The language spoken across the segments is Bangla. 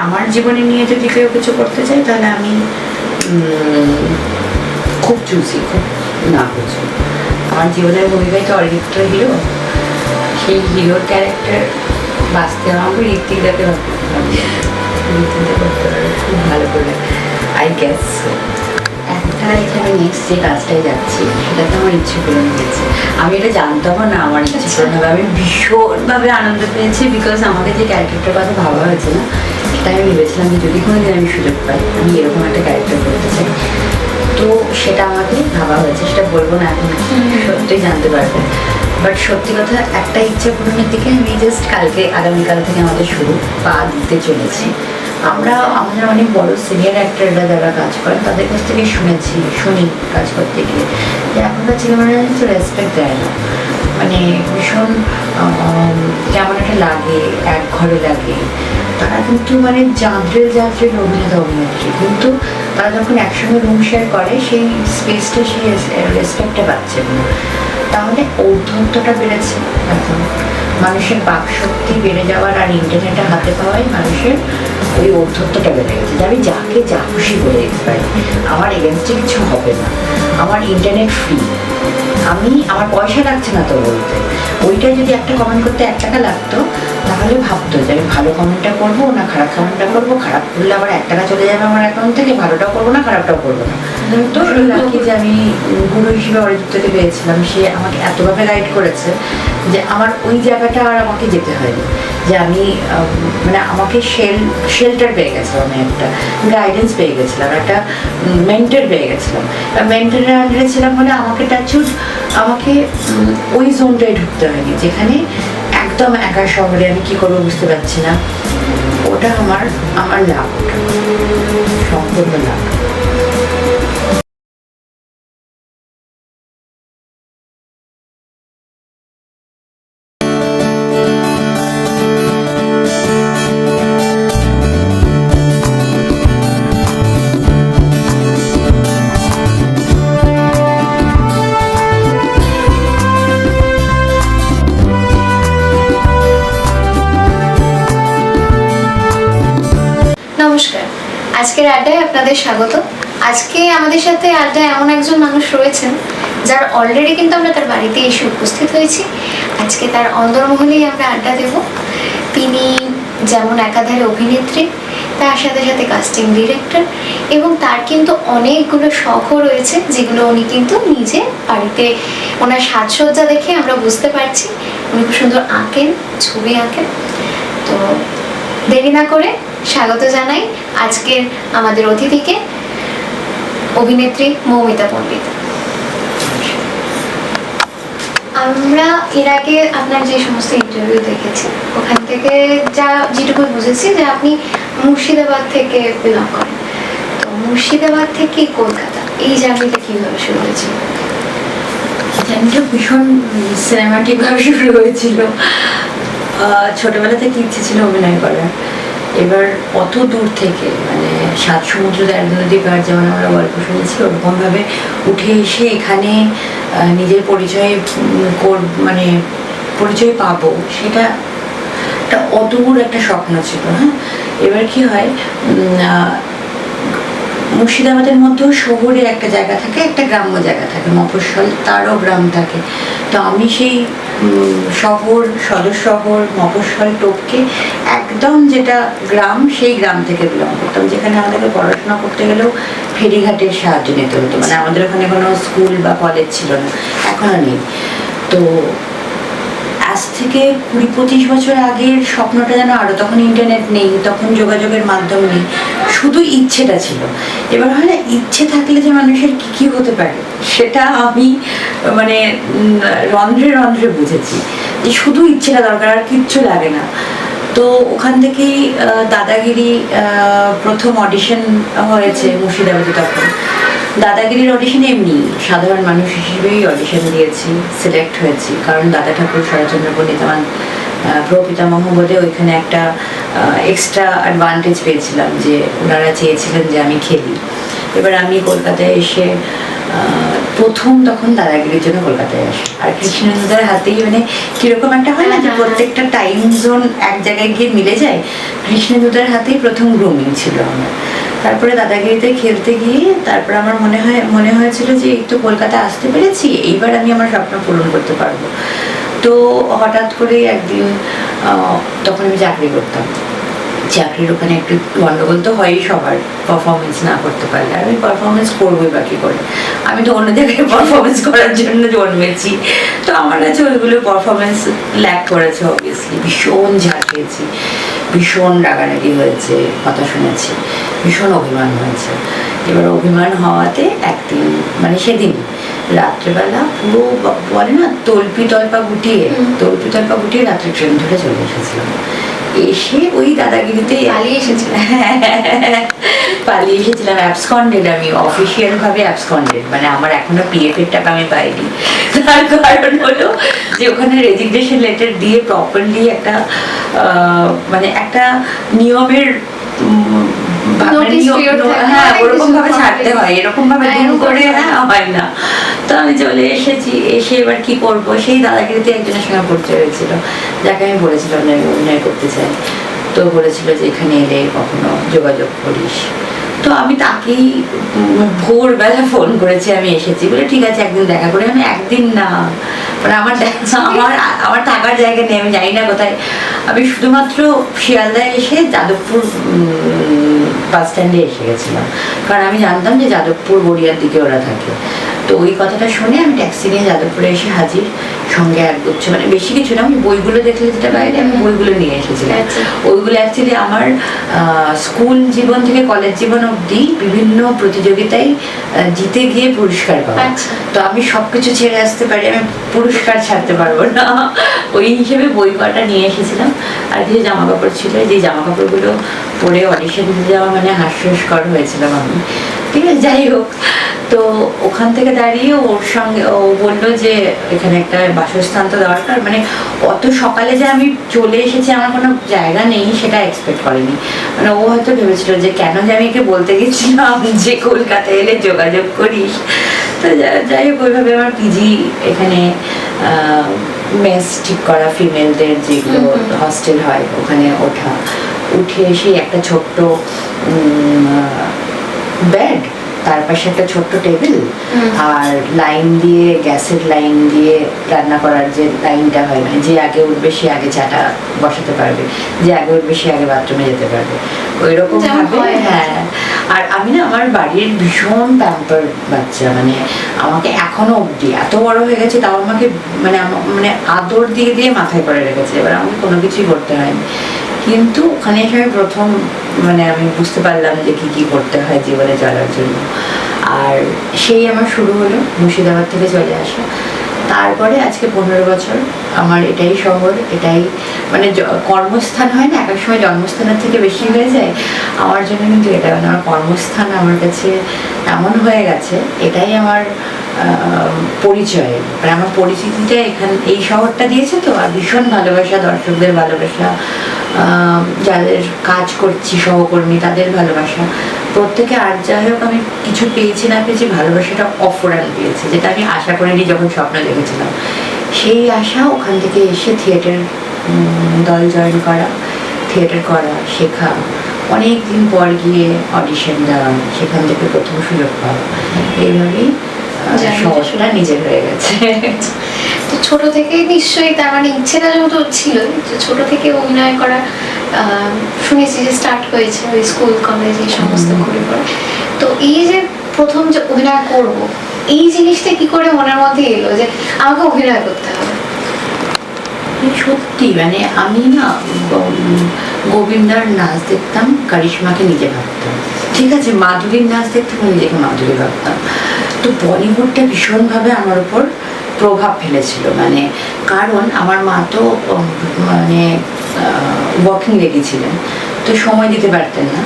আমার জীবনে নিয়ে যদি কেউ কিছু করতে চাই তাহলে আমি খুব চুজি, খুব না বুঝি। আমার জীবনের ভূমিকায় তো অরিত্র হিরো, সেই হিরোর ক্যারেক্টার বাঁচতে আমাকে ঋত্বিকদাকে করতে পারে খুব ভালো করে, আই গেস। একটা এখানে নেক্সট যে কাজটায় যাচ্ছি সেটাতে আমার ইচ্ছে পূরণ হয়েছে। আমি এটা জানতামও না আমার ইচ্ছে পূরণ হবে। আমি ভীষণভাবে আনন্দ পেয়েছি, বিকজ আমাকে যে ক্যারেক্টারটার কথা ভাবা হয়েছে না, সেটা আমি ভেবেছিলাম যে যদি কোনোদিন আমি সুযোগ পাই আমি এরকম একটা ক্যারেক্টার করতে চাই। তো সেটা আমাকে ভাবা হয়েছে, সেটা বলবো না এখন, সত্যিই জানতে পারবে। বাট সত্যি কথা, একটা ইচ্ছে পূরণের দিকে আমি জাস্ট কালকে আগামীকাল থেকে আমাদের শুরু পা দিতে চলেছি। আমাদের অনেক বড় সিনিয়র অ্যাক্টররা যারা কাজ করেন তাদের কাছ থেকে শুনি কাজ করতে গিয়ে যে এখনকার ছেলেমেয়েরা তো রেসপেক্ট দেয় না, মানে ভীষণ কেমন একটা লাগে, এক ঘরে লাগে। তারা কিন্তু মানে যাত্রীর অভিনেতা অভিনেত্রী, কিন্তু তারা যখন একসঙ্গে রুম শেয়ার করে সেই স্পেসটা, সেই রেসপেক্টটা পাচ্ছে না। তাহলে ঔদ্ধত্যটা বেড়েছে এখন, মানুষের বাকশক্তি বেড়ে যাওয়ার আর ইন্টারনেটে হাতে পাওয়ায় মানুষের ওই ঔদ্ধত্যটা বেড়ে গেছে যে আমি যাকে যা খুশি বলে দিতে পারি, আমার এগেনস্টে কিছু হবে না, আমার ইন্টারনেট ফ্রি, আমার পয়সা লাগছে না তো বলতে। ওইটা যদি একটা কমেন্ট করতে 1 টাকা লাগতো তাহলে ভাবতো যে আমি ভালো কমেন্টটা করবো না খারাপ কমেন্টটা করবো, খারাপ করলে আবার 1 টাকা চলে যাবে আমার অ্যাকাউন্ট থেকে, ভালোটাও করবো না খারাপটাও করবো না। তো লাকি যে আমি গুরু হিসেবে অরিজিৎকে পেয়েছিলাম, সে আমাকে এতভাবে গাইড করেছে যে আমার ওই জায়গাটা আর আমাকে যেতে হয়নি, যে আমি মানে আমাকে শেল্টার পেয়ে গেছিলাম, আমি একটা গাইডেন্স পেয়ে গেছিলাম, একটা মেন্টর পেয়ে গেছিলাম। মেন্টরের আন্ডারে ছিলাম বলে আমাকে ওই জোনটায় ঢুকতে হয়নি যেখানে একদম একা শহরে আমি কি করবো বুঝতে পারছি না। ওটা আমার লাভ, ওটা সম্পূর্ণ লাভ। নমস্কার, আজকের আড্ডায় আপনাদের স্বাগত। আজকে আমাদের সাথে আড্ডায় এমন একজন মানুষ রয়েছেন যার অলরেডি কিন্তু আমরা তার বাড়িতে এসে উপস্থিত হয়েছি। আজকে তার অন্দরমহলেই আমরা আড্ডা দেব। তিনি যেমন একাধারে অভিনেত্রী, তার সাথে সাথে কাস্টিং ডিরেক্টর, এবং তার কিন্তু অনেকগুলো শখও রয়েছে যেগুলো উনি কিন্তু নিজে বাড়িতে, ওনার সাজসজ্জা দেখে আমরা বুঝতে পারছি উনি খুব সুন্দর আঁকেন, ছবি আঁকেন। তো দেরি না করে স্বাগত জানাই আজকের আমাদের অতিথিকে, অভিনেত্রী মৌমিতা পণ্ডিত। আমরা এর আগে আপনার যে সমস্ত ইন্টারভিউ দেখেছি ওখান থেকে যেটুকু বুঝেছি যে আপনি মুর্শিদাবাদ থেকে বিলং করেন। তো মুর্শিদাবাদ থেকে কলকাতা এই জার্নিটা কিভাবে শুরু হয়েছিল? জার্নিটা ভীষণ সিনেমাটিক ভাবে শুরু হয়েছিল। ছোটবেলা থেকে ইচ্ছে ছিল অভিনয় করার। এবার অত দূর থেকে, মানে 7 সমুদ্র 11 নদী পার, যেমন আমরা গল্প শুনেছি, ওরকমভাবে উঠে এসে এখানে নিজের পরিচয় পাবো, সেটা একটা অদূর একটা স্বপ্ন ছিল। হ্যাঁ, এবার কি হয়, মুর্শিদাবাদের মধ্যেও শহরে একটা জায়গা থাকে, একটা গ্রাম্য জায়গা থাকে, মফস্বল তারও গ্রাম থাকে। তো আমি সেই সদর শহর মফস্বল টপকে একদম যেটা গ্রাম, সেই গ্রাম থেকে বিলং করতাম, যেখানে আমাদেরকে পড়াশোনা করতে গেলেও ফেরিঘাটের সাহায্য নিতে হতো। মানে আমাদের ওখানে কোনো স্কুল বা কলেজ ছিল না, এখনো নেই। তো আজ থেকে 20-25 বছর আগের স্বপ্নটা যেন আরো, তখন ইন্টারনেট নেই, তখন যোগাযোগের মাধ্যম নেই, শুধু ইচ্ছেটা ছিল। এবার হয় না, ইচ্ছে থাকলে যে মানুষের কি কি হতে পারে সেটা আমি মানে রন্ধ্রে রন্ধ্রে বুঝেছি, যে শুধু ইচ্ছেটা দরকার, আর কিচ্ছু লাগে না। তো ওখান থেকেই দাদাগিরি প্রথম অডিশন হয়েছে মুর্শিদাবাদে। তখন দাদাগিরির অডিশনে এমনি সাধারণ মানুষ হিসেবেই অডিশন দিয়েছি, সিলেক্ট হয়েছি, কারণ দাদা ঠাকুর শরৎচন্দ্র পণ্ডিত আমার প্রপিতামহ বোধে ওইখানে একটা এক্সট্রা অ্যাডভান্টেজ পেয়েছিলাম, যে ওনারা চেয়েছিলেন যে আমি খেলি। এবার আমি কলকাতায় এসে প্রথম তখন দাদাগিরির জন্য কলকাতায় আসে। আর কৃষ্ণেন্দুদার হাতেই মানে কিরকম একটা হয় না যে প্রত্যেকটা টাইম জোন এক জায়গায় গিয়ে মিলে যায়, কৃষ্ণেন্দুদার হাতেই প্রথম গ্রুমিং ছিল আমার। তারপরে দাদাগিরিতে খেলতে গিয়ে তারপর আমার মনে হয়েছিল যে এই তো কলকাতা আসতে পেরেছি, এইবার আমি আমার স্বপ্ন পূরণ করতে পারবো। তো হঠাৎ করে একদিন তখন আমি চাকরি করতাম, চাকরির ওখানে একটু গন্ডগোল তো হয়ই সবার, পারফরমেন্স না করতে পারলে। আর আমি পারফরমেন্স করবোই বাকি করে, আমি তো অন্য জায়গায় পারফরমেন্স করার জন্য জন্মেছি। তো আমার কাছে ওইগুলো পারফরমেন্স ল্যাক করেছে অবভিয়াসলি। ভীষণ ঝাঁকিয়েছি, ভীষণ রাগারাগি হয়েছে, কথা শুনেছি, ভীষণ অভিমান হয়েছে। এবার অভিমান হওয়াতে একদিন মানে সেদিন রাত্রেবেলা পুরো বলে না তল্পি তল্পা গুটিয়ে রাত্রে ট্রেন ধরে চলে এসেছিলাম। এসে ওই দাদাগিরিতে পালিয়ে এসেছিলাম অ্যাবসকন্ডেড। আমি অফিসিয়াল ভাবে অ্যাবসকন্ডেড, মানে আমার এখনো পিএফ এর টাকা আমি পাইনি। তার কারণ হলো যে ওখানে রেজিগনেশন লেটার দিয়ে প্রপারলি একটা মানে একটা নিয়মের ওরকম ভাবে ছাড়তে হয়, এরকম ভাবে করে হয় না। তো আমি চলে এসেছি, এসে এবার কি করবো, সেই দাদাগিরিতে একজনের সঙ্গে পরিচয় হয়েছিল, যাকে আমি বলেছিলাম যে আমি অভিনয় করতে চাই। তো বলেছিল যে এখানে এলে কখনো যোগাযোগ করিস। তো আমি তাকেই ভোরবেলা ফোন করেছি আমি এসেছি বলে, ঠিক আছে একদিন দেখা করে। আমি একদিন না, মানে আমার থাকার জায়গা নেই, আমি জানি না কোথায়। আমি শুধুমাত্র শিয়ালদায় এসে যাদবপুর বাস স্ট্যান্ডে এসে গেছিলাম, কারণ আমি জানতাম যে যাদবপুর গড়িয়ার দিকে ওরা থাকে। তো ওই কথাটা শুনে আমি ট্যাক্সি নিয়ে যাদবপুরে এসে হাজির, সঙ্গে একগুচ্ছ মানে বেশি কিছু না, আমি বইগুলো দেখলে যেটা বাইরে আমি বইগুলো নিয়ে এসেছিলাম। ওইগুলো অ্যাকচুয়ালি আমার স্কুল জীবন থেকে কলেজ জীবন অবধি বিভিন্ন প্রতিযোগিতায় জিতে গিয়ে পুরস্কার পাবো। তো আমি সবকিছু ছেড়ে আসতে পারি, আমি পুরস্কার ছাড়তে পারবো না। ওই হিসেবে বই কটা নিয়ে এসেছিলাম। আর কিছু জামা কাপড় ছিল, যে জামা কাপড়গুলো পরে অডিশন দিতে যাওয়া মানে হাস্যস্কর হয়েছিলাম আমি। ঠিক আছে, যাই হোক। তো ওখান থেকে দাঁড়িয়ে ওর সঙ্গে ও বললো যে এখানে একটা বাসস্থান তো দরকার, মানে অত সকালে যে আমি চলে এসেছি আমার কোনো জায়গা নেই সেটা এক্সপেক্ট করেনি। মানে ও হয়তো ভেবেছিল যে কেন যে আমি একে বলতে গেছিলাম যে কলকাতায় এলে যোগাযোগ করিস। তো যাই হোক, ওইভাবে আমার পিজি এখানে মেস ঠিক করা, ফিমেলদের যেগুলো হস্টেল হয় ওখানে উঠে এসে একটা ছোট্ট বেড, তার পাশে একটা ছোট্ট টেবিল, আর লাইন দিয়ে গ্যাসের লাইন দিয়ে রান্না করার যে লাইনটা হয়, মানে যে আগে উঠবে সে আগে চাটা বসাতে পারবে, যে আগে উঠবে সে আগে বাথরুমে যেতে পারবে, ওই রকম ভাবে। হ্যাঁ, আর আমি না আমার বাড়ির ভীষণ প্যাম্পার বাচ্চা, মানে আমাকে এখনো অবধি এত বড় হয়ে গেছে তাও আমাকে মানে আদর দিয়ে দিয়ে মাথায় করে রেখেছে। এবার আমাকে কোনো কিছুই করতে হয়নি, কিন্তু ওখানে এসে আমি প্রথম মানে আমি বুঝতে পারলাম যে কি কি করতে হয় জীবনে চলার জন্য। আর সেই আমার শুরু হলো মুর্শিদাবাদ থেকে চলে আসা। তারপরে আজকে 15 বছর আমার এটাই শহর, এটাই মানে কর্মস্থান হয় না, এক এক সময় জন্মস্থানের থেকে বেশি হয়ে যায়। আমার জন্য কিন্তু এটা মানে আমার কর্মস্থান আমার কাছে এমন হয়ে গেছে, এটাই আমার পরিচয়, মানে আমার পরিচিতিটা এই শহরটা দিয়েছে। তো আর ভীষণ ভালোবাসা, দর্শকদের ভালোবাসা, যাদের কাজ করছি সহকর্মী তাদের ভালোবাসা, প্রত্যেকে। আর যাই হোক, আমি কিছু পেয়েছি না পেয়েছি, ভালোবাসাটা অফুরান পেয়েছি, যেটা আমি আশা করিনি যখন স্বপ্ন দেখেছিলাম। সেই আশা ওখান থেকে এসে থিয়েটার দল জয়েন করা, থিয়েটার করা, শেখা, অনেক দিন পর গিয়ে অডিশন দেওয়া, সেখান থেকে প্রথম সুযোগ পাওয়া, এইভাবেই শহরটা নিজের হয়ে গেছে। তো ছোট থেকেই নিশ্চয়ই তার মানে ইচ্ছেটা যেহেতু ছিল, ছোট থেকে অভিনয় করা শুনেছি যে স্টার্ট হয়েছে ওই স্কুল কলেজ এই সমস্ত ঘুরে পড়ে। তো এই যে প্রথম যে অভিনয় করব, এই জিনিসটা কি করে মনের মধ্যে এলো যে আমাকে অভিনয় করতে হবে? সত্যি মানে আমি না গোবিন্দার নাচ দেখতাম, কারিশমাকে নিজে ভাবতাম, ঠিক আছে, মাধুরীর নাচ দেখতাম, নিজেকে মাধুরী ভাবতাম। তো বলিউডটা ভীষণভাবে আমার উপর প্রভাব ফেলেছিল, মানে কারণ আমার মা তো মানে ওয়ার্কিং লেডি ছিলেন, তো সময় দিতে পারতেন না।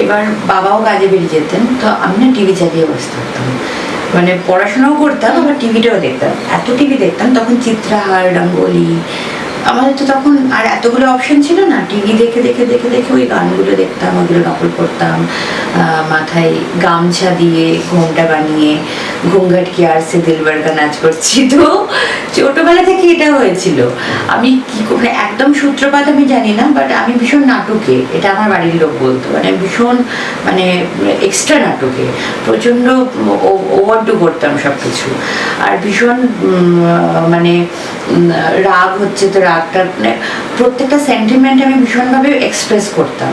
এবার বাবাও কাজে বেরিয়ে যেতেন, তো আমি না টিভি চালিয়ে বসে থাকতাম, মানে পড়াশোনাও করতাম আবার টিভিটাও দেখতাম। এত টিভি দেখতাম, তখন চিত্রাহার, রঙ্গোলি, আমাদের তো তখন আর এতগুলো অপশন ছিল না। টিভি দেখে দেখে দেখে দেখে ওই গানগুলো দেখতাম, ওইগুলো নকল করতাম, মাথায় গামছা দিয়ে ঘোমটা বানিয়ে ঘুমঘাট কি আর সে দিলবার কা নাচ করছি। তো ছোটবেলা থেকে এটা হয়েছিল। আমি কি করে একদম সূত্রপাত আমি জানি না, বাট আমি ভীষণ নাটকে, এটা আমার বাড়ির লোক বলতো, মানে ভীষণ মানে এক্সট্রা নাটকে প্রচণ্ড ওভারডু করতাম সব কিছু। আর ভীষণ মানে রাগ হচ্ছে তো রাগটা মানে প্রত্যেকটা সেন্টিমেন্ট আমি ভীষণভাবে এক্সপ্রেস করতাম।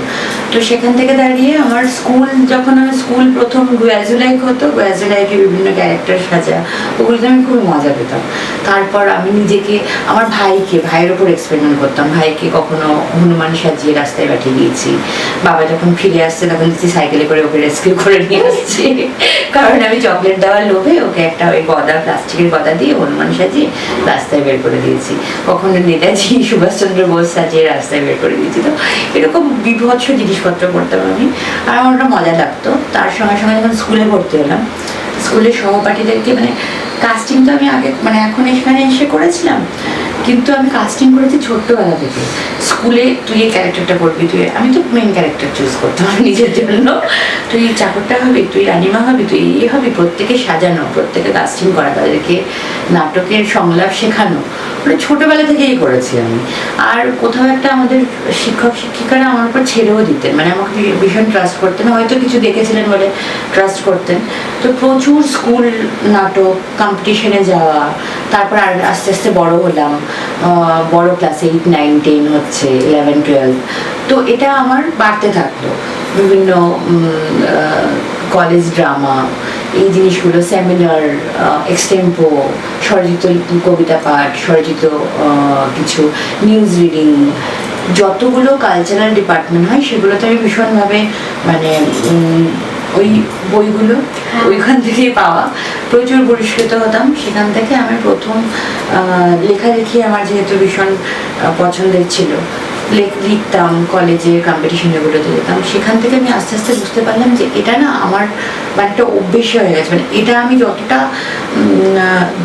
তো সেখান থেকে দাঁড়িয়ে আমার স্কুল, যখন আমি স্কুল প্রথম গোয়াজুলাইক হতো, গোয়াজুলাইকে বিভিন্ন ক্যারেক্টার সাজা, ওগুলোতে আমি খুব মজা পেতাম। তারপর আমি নিজেকে, আমার ভাইয়ের ওপর এক্সপেরিমেন্ট করতাম। ভাইকে কখনো হনুমান সাজিয়ে রাস্তায় পাঠিয়ে দিয়েছি। বাবা যখন ফিরে আসছে তখন দেখছি সাইকেলে করে ওকে রেস্কিউ করে নিয়ে আসছি, কারণ আমি চকলেট দেওয়ার লোভে ওকে একটা ওই গদা, প্লাস্টিকের গদা দিয়ে হনুমান সাজিয়ে রাস্তায় বের করে দিয়েছি। কখনো নেতাজি সুভাষচন্দ্র বোস সাজিয়ে রাস্তায় বের করে দিয়েছি। তো এরকম বিভৎস জিনিসপত্র করতাম আমি, আর আমার ওটা মজা লাগতো। তার সঙ্গে সঙ্গে যখন স্কুলে ভর্তি হলাম, স্কুলের সহপাঠীদেরকে মানে কাস্টিং তো আমি আগে মানে এখন এখানে এসে করেছিলাম, কিন্তু আমি কাস্টিং করেছি ছোট্টবেলা থেকে। স্কুলে তুই এই ক্যারেক্টারটা করবি, আমি তো মেন ক্যারেক্টার চুজ করতাম নিজের জন্য। তুই চাকরটা হবি, তুই রানিমা হবি, তুই এই হবি, প্রত্যেকে সাজানো, প্রত্যেকে কাস্টিং করা, তাদেরকে নাটকের সংলাপ শেখানো, মানে ছোটবেলা থেকেই করেছি আমি। আর কোথাও একটা আমাদের শিক্ষক শিক্ষিকারা আমার উপর ছেড়েও দিতেন, মানে আমাকে ভীষণ ট্রাস্ট করতেন, হয়তো কিছু দেখেছিলেন বলে ট্রাস্ট করতেন। তো প্রচুর স্কুল নাটক কম্পিটিশনে যাওয়া, তারপর আর আস্তে আস্তে বড় হলাম, বড় ক্লাস 8, 9, 10 হচ্ছে, 11, 12। তো এটা আমার বাড়তে থাকলো, বিভিন্ন কলেজ ড্রামা, এই জিনিসগুলো, সেমিনার, এক্সটেম্পো, স্বরচিত কবিতা পাঠ, স্বরচিত কিছু নিউজ রিডিং, যতগুলো কালচারাল ডিপার্টমেন্ট হয় সেগুলোতে আমি ভীষণভাবে মানে ওই বইগুলো ওইখান থেকেই পাওয়া, প্রচুর পুরস্কৃত হতাম। সেখান থেকে আমি প্রথম লেখালেখি আমার যেহেতু ভীষণ পছন্দের ছিল, লিখতাম, কলেজে কম্পিটিশনগুলোতে যেতাম। সেখান থেকে আমি আস্তে আস্তে বুঝতে পারলাম যে এটা না আমার মানে একটা অভ্যেস হয়ে গেছে, মানে এটা আমি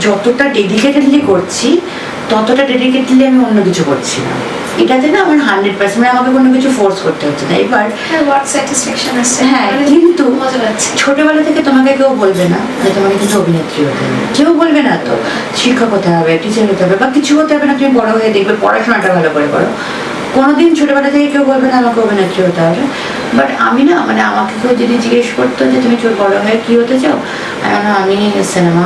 যতটা ডেডিকেটেডলি করছি, ততটা ডেডিকেটলি আমি অন্য কিছু করছি না। এটাতে না আমার 100%, মানে আমাকে কোনো কিছু ফোর্স করতে হচ্ছে না। এবার হ্যাঁ, কিন্তু ছোটবেলা থেকে তোমাকে কেউ বলবে না যে তোমাকে কিন্তু অভিনেত্রী হতে হবে, কেউ বলবে না তো শিক্ষক হতে হবে, টিচার হতে হবে, বা কিছু হতে হবে না, তুমি বড় হয়ে দেখবে পড়াশোনাটা ভালো করে করো। কোনোদিন ছোটবেলা থেকে কেউ বলবে না আমাকে অভিনেত্রী হতে হবে। বাট আমি না, মানে আমাকে কেউ যদি জিজ্ঞেস করতো যে তুমি বড় হয়ে কী হতে চাও, আমি সিনেমা,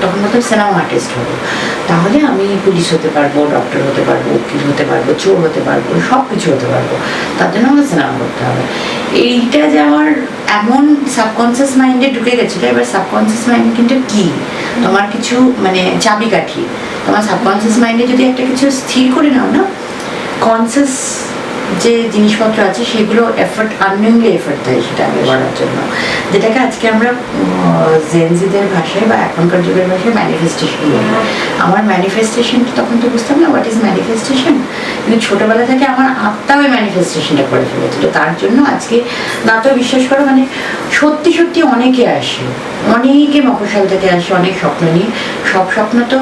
তখন বলতাম সিনেমা আর্টিস্ট হবো। তাহলে আমি পুলিশ হতে পারবো, ডক্টর হতে পারবো, উকিল হতে পারবো, চোর হতে পারবো, সব কিছু হতে পারবো, তার জন্য আমাকে সিনেমা করতে হবে। এইটা যে আমার এমন সাবকনসিয়াস মাইন্ডে ঢুকে গেছিলো। এবার সাবকনসিয়াস মাইন্ড কিন্তু কি, তোমার কিছু মানে চাবিকাঠি, তোমার সাবকনসিয়াস মাইন্ডে যদি একটা কিছু স্থির করে নাও না, কনসিয়াস যে জিনিসপত্র আছে সেগুলো এফোর্ট, আননোয়িংলি এফোর্ট দেয় সেটা আগে করার জন্য, যেটাকে আজকে আমরা জেনজিদের ভাষায় বা এখনকার যুগের ভাষায় ম্যানিফেস্টেশন বলি। আমার ম্যানিফেস্টেশন তখন তো বুঝতাম না হোয়াট ইজ ম্যানিফেস্টেশন, কিন্তু ছোটোবেলা থেকে আমার আত্মা ওই ম্যানিফেস্টেশনটা করে ফেলেছিল। তার জন্য আজকে না তো বিশ্বাস করো, মানে সত্যি সত্যি অনেকে আসে, অনেকে মফস্বল থেকে আসে অনেক স্বপ্ন নিয়ে। সব স্বপ্ন তো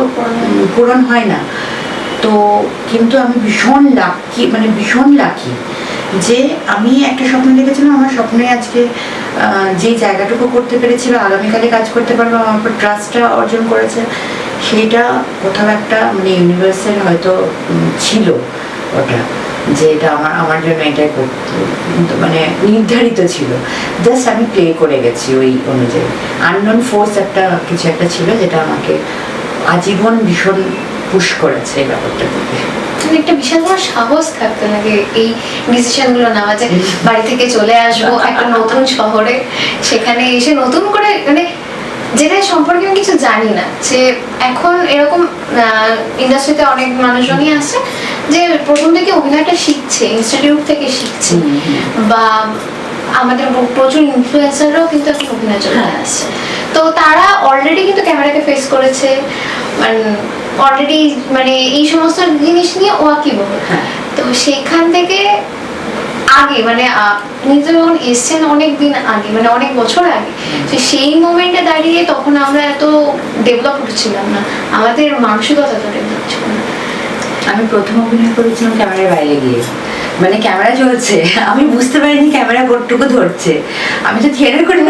পূরণ হয় না, তো কিন্তু আমি ভীষণ লাকি, মানে ভীষণ লাকি যে আমি একটা স্বপ্ন দেখেছিলাম। আমার স্বপ্নে আজকে যে জায়গাটুকু করতে পেরেছিল, আগামীকালে কাজ করতে পারবো, আমার উপর ট্রাস্টটা অর্জন করেছে, সেইটা কোথাও একটা মানে ইউনিভার্সের হয়তো ছিল ওটা, যে এটা আমার জন্য এটাই মানে নির্ধারিত ছিল। জাস্ট আমি প্লে করে গেছি ওই অনুযায়ী। আননোন ফোর্স কিছু একটা ছিল যেটা আমাকে আজীবন ভীষণ পুশ করেছে এই ব্যাপারটা থেকে। একটা বিশাল বড় সাহস থাকতে লাগে এই ডিসিশন গুলো নেওয়া, যে বাড়ি থেকে চলে আসবো একটা নতুন শহরে, সেখানে এসে নতুন করে মানে যেটা সম্পর্কে আমি কিছু জানি না, যে এখন এরকম ইন্ডাস্ট্রিতে অনেক মানুষজনই আছে যে প্রথম থেকে অভিনয়টা শিখছে, ইনস্টিটিউট থেকে শিখছে, বা আমাদের প্রচুর ইনফ্লুয়েন্সাররাও কিন্তু এখন অভিনয় চলে আসছে। তো তারা অলরেডি কিন্তু ক্যামেরাকে ফেস করেছে, অলরেডি মানে এই সমস্ত জিনিস নিয়ে ওয়াকিবহ। তো সেখান থেকে আগে মানে আপনি যখন এসছেন অনেক দিন আগে, মানে অনেক বছর আগে, তো সেই মোমেন্টে দাঁড়িয়ে তখন আমরা এত ডেভেলপ হচ্ছিলাম না, আমাদের মানসিকতা তো ডেভেলপ ছিল না। আমি প্রথম অভিনয় করেছিলাম ক্যামেরার বাইরে গিয়ে, মানে ক্যামেরা চলছে, আমি বুঝতে পারিনি ক্যামেরা কতটুকু ধরছে। আমি তো থিয়েটার করে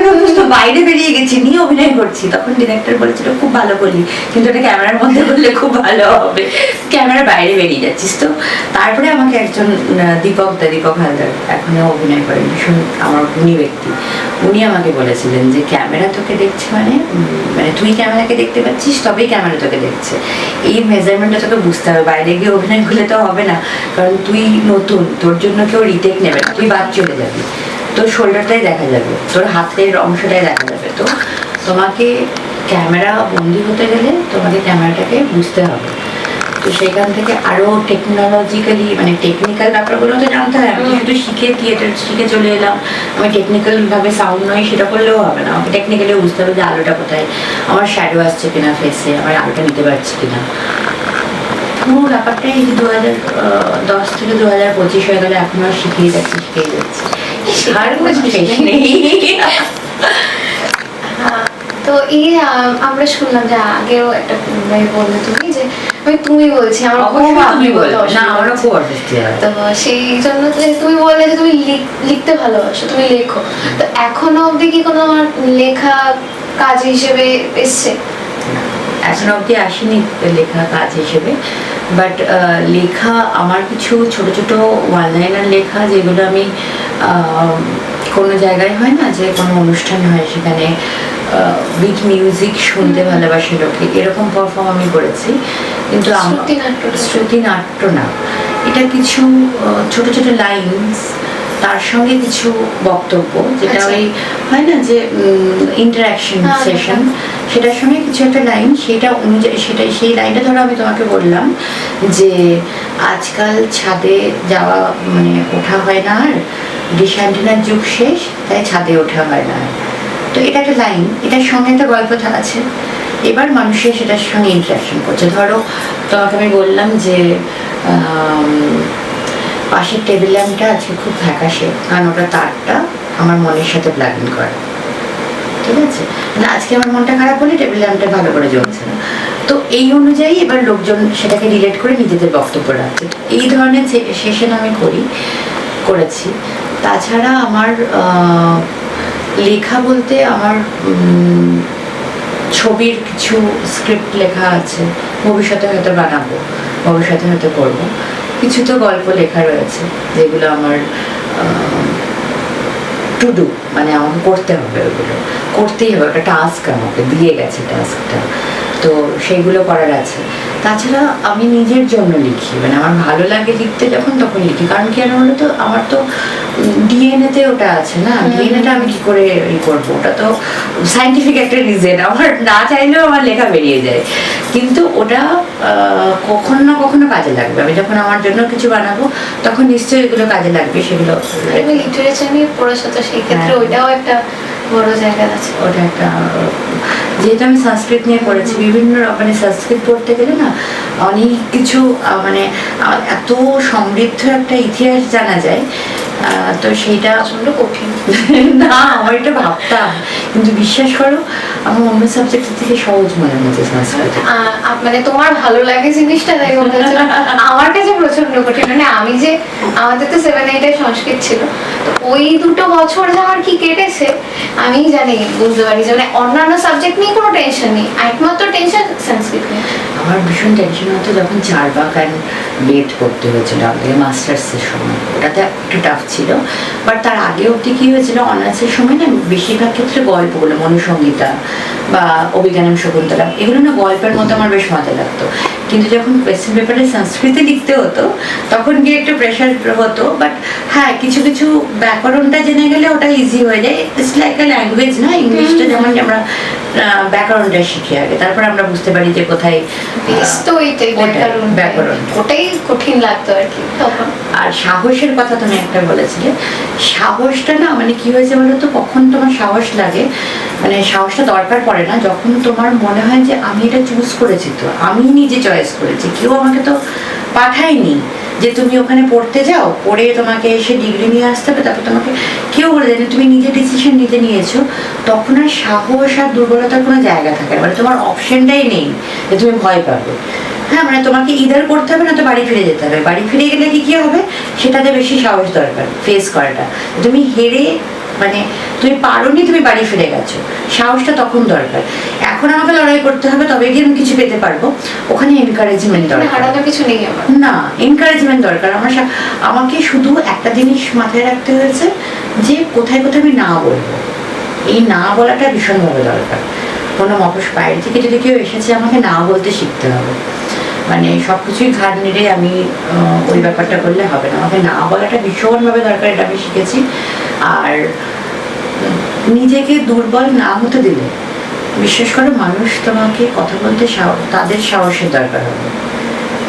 বাইরে বেরিয়ে গেছি, নিয়ে অভিনয় করছি। তখন ডিরেক্টর বলেছিল খুব ভালো করলি, কিন্তু এটা ক্যামেরার মধ্যে করলে খুব ভালো হবে, ক্যামেরার বাইরে বেরিয়ে যাচ্ছিস। তো তারপরে আমাকে একজন দীপক হালদার, এখনো অভিনয় করেন, ভীষণ আমার গুণী ব্যক্তি, উনি আমাকে বলেছিলেন যে ক্যামেরা তোকে দেখছে মানে তুই ক্যামেরাকে দেখতে পাচ্ছিস, তবেই ক্যামেরা তোকে দেখছে। এই মেজারমেন্টটা তোকে বুঝতে হবে, বাইরে গিয়ে অভিনয় করলে তো হবে না, কারণ তুই নতুন, তোর জন্য কেউ রিটেক নেবে না, তুই বাদ চলে যাবি, তোর শোল্ডারটাই দেখা যাবে, তোর হাতের অংশটাই দেখা যাবে। তো তোমাকে ক্যামেরা বন্দি হতে গেলে তোমাকে ক্যামেরাটাকে বুঝতে হবে। তো সেখান থেকে আরো টেকনোলজিক্যালি মানে টেকনিক্যাল ব্যাপারগুলো তো জানতে হয়। আমি শুধু থিয়েটার শিখে চলে এলাম, আমি টেকনিক্যাল ভাবে সাউন্ড নয় সেটা করলেও হবে না, আমাকে টেকনিক্যালি বুঝতে হবে যে আলোটা কোথায়, আমার শ্যাডো আসছে কিনা ফেসে, আমার আলোটা নিতে পারছি কিনা। পুরো ব্যাপারটাই 2010 থেকে 2025 হয়ে গেলে এখন আর শিখিয়ে যাচ্ছি। আর কোনো শেষ নেই। তো এই আমরা শুনলাম যে আগেও একটা বললে তুমি যে তুমি বলছি আমার খুব তুমি বলো না, আমারও খুব অস্বস্তি হয়। তো সেই জন্য তুমি বললে যে তুমি লিখতে ভালোবাসো, তুমি লেখো, তো এখনো অবধি কি কোনো লেখা কাজ হিসেবে এসছে? এখনো অবধি আসেনি লেখা কাজ হিসেবে, বাট লেখা আমার কিছু ছোট ছোট ওয়ান লাইনার লেখা, যেগুলো আমি কোনো জায়গায় হয় না যে কোনো অনুষ্ঠান হয় সেখানে উইথ মিউজিক শুনতে ভালোবাসে লোকে, এরকম পারফর্ম আমি করেছি। কিন্তু শ্রুতি নাট্য না, এটা কিছু ছোট ছোট লাইনস, তার সঙ্গে কিছু বক্তব্য, যেটা ওই হয় না যে ইন্টারাকশন সেশন, সেটার সঙ্গে কিছু একটা লাইন, সেটা অনুযায়ী সেই লাইনটা ধরো আমি তোমাকে বললাম যে আজকাল ছাদে যাওয়া মানে ওঠা হয় না, আর ডিশ অ্যান্টেনার যুগ শেষ, তাই ছাদে ওঠা হয় না। তো এটা একটা লাইন, এটার সঙ্গে একটা গল্প আছে, এবার মানুষের সেটার সঙ্গে ইন্টারাকশন করছে। ধরো তোমাকে আমি বললাম যে পাশের টেবিল ল্যাম্পটা আজকে খুব ফ্যাকাশে, কারণ ওটা তারটা আমার মনের সাথে প্লাগ ইন করা, ঠিক আছে? মানে আজকে আমার মনটা খারাপ হলে টেবিল ল্যাম্পটা ভালো করে জ্বলছে না। তো এই অনুযায়ী এবার লোকজন সেটাকে রিলেট করে নিজেদের বক্তব্য রাখছে। এই ধরনের সেশন আমি করেছি। তাছাড়া আমার লেখা বলতে আমার ছবির কিছু স্ক্রিপ্ট লেখা আছে, ভবিষ্যতে হয়তো বানাবো, ভবিষ্যতে হয়তো করবো। কিছু তো গল্প লেখা রয়েছে যেগুলো আমার টু ডু, মানে আমাকে করতে হবে, ওগুলো করতেই হবে, একটা টাস্ক আমাকে দিয়ে গেছে টাস্কটা, তো সেইগুলো করার আছে। তাছাড়া আমি নিজের জন্য লিখি, মানে আমার ভালো লাগে লিখতে যখন তখন লিখি। কারণ কি আর হলো, তো আমার তো ডিএনএতে ওটা আছে না, ডিএনএটা আমি কি করে করবো, ওটা তো সাইন্টিফিক একটা রিজন, আমার না চাইলেও আমার লেখা বেরিয়ে যায়। কিন্তু ওটা কখনো না কখনো কাজে লাগবে, আমি যখন আমার জন্য কিছু বানাবো তখন নিশ্চয়ই এগুলো কাজে লাগবে। সেগুলো লিটারেচার নিয়ে পড়াশো, তো সেই ক্ষেত্রে ওইটাও একটা বড় জায়গা আছে। ওটা একটা, যেহেতু আমি সংস্কৃত নিয়ে পড়েছি, বিভিন্ন মানে সংস্কৃত পড়তে গেলে না অনেক কিছু মানে এত সমৃদ্ধ একটা ইতিহাস জানা যায়, তো সেইটা আসলে কঠিন না, আমার এটা ভাবতাম, কিন্তু বিশ্বাস করো আমার অন্য সাবজেক্টের থেকে সহজ মনে হয়েছে সংস্কৃত। মানে তোমার ভালো লাগে জিনিসটা, তাই মনে হচ্ছে আমার কাছে প্রচন্ড কঠিন। মানে আমি যে আমাদের তো 7-8 সংস্কৃত ছিল, তো ওই 2 বছর যে আমার কি কেটেছে আমি জানি, বুঝতে পারি যে মানে অন্যান্য সাবজেক্ট নিয়ে কোনো টেনশন নেই, একমাত্র টেনশন সংস্কৃত নিয়ে। আমার ভীষণ টেনশন হতো যখন 4 বাগান বেদ পড়তে হয়েছিল আমাদের মাস্টার্সের সময়, ওটাতে একটু টাফ ছিল। বাট তার আগে অবধি কি হয়েছিল, অনার্সের সময় না বেশিরভাগ ক্ষেত্রে গল্পগুলো, মনুসংহিতা বা অভিজ্ঞানম শকুন্তলা, এগুলো না গল্পের মতো আমার বেশ মজা লাগতো। কিন্তু যখন কোয়েশ্চেন পেপারে সংস্কৃতে লিখতে হতো তখন গিয়ে একটু প্রেশার হতো। বাট হ্যাঁ, কিছু কিছু ব্যাকরণটা জেনে গেলে ওটা ইজি হয়ে যায়। ইটস লাইক আ ল্যাঙ্গুয়েজ না, ইংলিশটা যেমন আমরা ব্যাকরণটা শিখি আগে, তারপর আমরা বুঝতে পারি যে কোথায়। তো এইটাই ব্যাকরণ, ওটাই কঠিন লাগতো আর কি তখন। আর সাহসের কথা তুমি একটা বলেছিলে, সাহসটা না মানে কি হয়েছে বলতো, কখন তোমার সাহস লাগে, মানে সাহসটা দরকার পড়ে না যখন তোমার মনে হয় যে আমি এটা চুজ করেছি, তো আমি নিজে চয়েস করেছি, কেউ আমাকে তো পাঠায়নি, যে তুমি ওখানে পড়তে যাও, পড়ে তোমাকে এসে ডিগ্রি নিয়ে আসতে হবে, তারপর তোমাকে কেউ বলে দেয় তুমি নিজে ডিসিশন নিতে নিয়েছো, তখন আর সাহস আর দুর্বলতার কোনো জায়গা থাকে না, মানে তোমার অপশনটাই নেই যে তুমি ভয় পাবে। হ্যাঁ, মানে তোমাকে ইদার করতে হবে না তো বাড়ি ফিরে যেতে হবে। বাড়ি ফিরে গেলে কি হবে, সেটাতে বেশি সাহস দরকার ফেস করাটা। তুমি হেরে মানে তুমি পারোনি, তুমি বাড়ি ফিরে গেছো, সাহসটা তখন দরকার। এখন আমাকে লড়াই করতে হবে, তবে গিয়ে আমি কিছু পেতে পারবো। ওখানে এনকারেজমেন্ট দরকার, হারানোর কিছু নেই আমার। না, এনকারেজমেন্ট দরকার। আমাকে শুধু একটা জিনিস মাথায় রাখতে হয়েছে যে কোথায় কোথায় আমি না বলবো, এই না বলাটা ভীষণভাবে দরকার। কোনো বাইরে থেকে যদি কেউ এসেছে, আমাকে না বলতে শিখতে হবে। মানে সব কিছুই ঘাড় নেড়ে আমি ওই ব্যাপারটা করলে হবে না, আমাকে না বলাটা ভীষণভাবে দরকার, এটা আমি শিখেছি। আর নিজেকে দুর্বল না হতে দিলে, বিশেষ করে মানুষ তোমাকে কথা বলতে তাদের সাহসের দরকার হবে।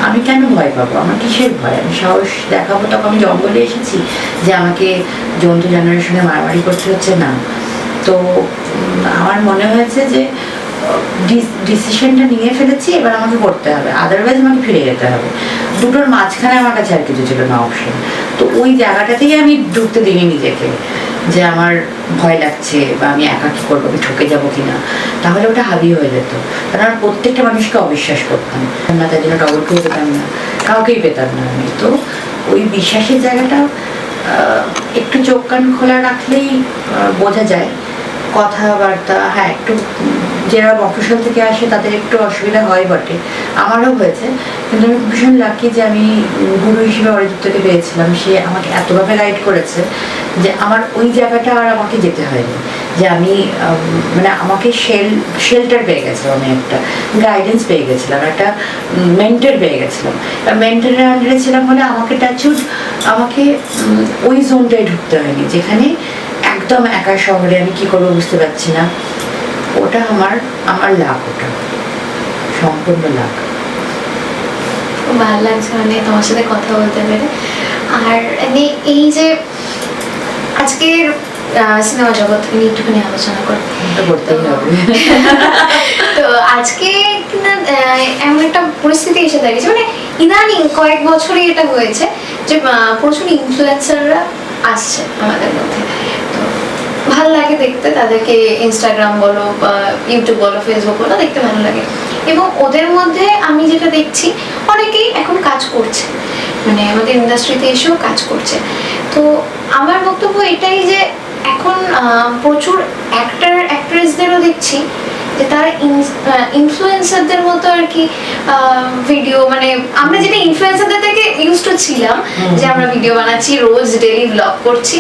আমি কেন ভয় পাবো, আমার কিসের ভয়, আমি সাহস দেখাবো তখন আমি জঙ্গলে এসেছি যে আমাকে জন্তু জেনারেশনে মারামারি করতে হচ্ছে না। তো আমার মনে হয়েছে যে ডিসিশনটা নিয়ে ফেলেছি, এবার আমাকে করতে হবে, আদারওয়াইজ আমাকে ফিরে যেতে হবে। দুটোর মাঝখানে আমার কাছে আর কিছু ছিল না অপশন। তো ওই জায়গাটাতেই আমি ঢুকতে দিইনি নিজেকে, যে আমার ভয় লাগছে বা আমি একা কি করবো, আমি ঠকে যাবো কিনা, তাহলে ওটা হাবি হয়ে যেত। কারণ আমি প্রত্যেকটা মানুষকে অবিশ্বাস করতাম না, তার জন্য টগরকেও পেতাম না, কাউকেই পেতাম না আমি। তো ওই বিশ্বাসের জায়গাটা একটু চোখ কান খোলা রাখলেই বোঝা যায়। কথাবার্তা, হ্যাঁ, একটু যারা মফস্বল থেকে আসে তাদের একটু অসুবিধা হয় বটে, আমারও হয়েছে। কিন্তু আমি ভীষণ লাকি যে আমি গুরু হিসেবে অরিজিৎকে পেয়েছিলাম। সে আমাকে এতভাবে গাইড করেছে যে আমার ওই জায়গাটা আর আমাকে যেতে হয়নি, যে আমি মানে আমাকে শেল্টার পেয়ে গেছিলাম, আমি একটা গাইডেন্স পেয়ে গেছিলাম, একটা মেন্টর পেয়ে গেছিলাম। মেন্টরের আন্ডারে ছিলাম বলে আমাকে ওই জোনটায় ঢুকতে হয়নি, যেখানে একদম একা শহরে আমি কি করবো বুঝতে পারছি না। ওটা আমার লাভ, ওটা সম্পূর্ণ লাভ। খুব ভালো লাগছে মানে তোমার সাথে কথা বলতে পেরে। আর এই যে আজকের সিনেমা জগৎ নিয়ে একটুখানি আলোচনা করতেই হবে। তো আজকে এমন একটা পরিস্থিতি এসে দাঁড়িয়েছে, মানে ইদানিং কয়েক বছরই এটা হয়েছে যে প্রচুর ইনফ্লুয়েন্সাররা আসছে আমাদের মধ্যে। তো ভালো লাগে দেখতে, তাদেরকে ইনস্টাগ্রাম বলো বা ইউটিউব বলো ফেসবুক বলো, দেখতে ভালো লাগে। এবং ওদের মধ্যে আমি যেটা দেখছি, অনেকেই এখন কাজ করছে, মানে আমাদের ইন্ডাস্ট্রিতে এসেও কাজ করছে। তো আমার বক্তব্য এটাই যে এখন প্রচুর অ্যাক্টর অ্যাক্ট্রেসদেরও দেখছি যে তারা ইনফ্লুয়েন্সারদের মতো আর কি ভিডিও, মানে আমরা যেটা ইনফ্লুয়েন্সারদের থেকে ইউজ টু ছিলাম যে আমরা ভিডিও বানাচ্ছি, রোজ ডেইলি ব্লগ করছি,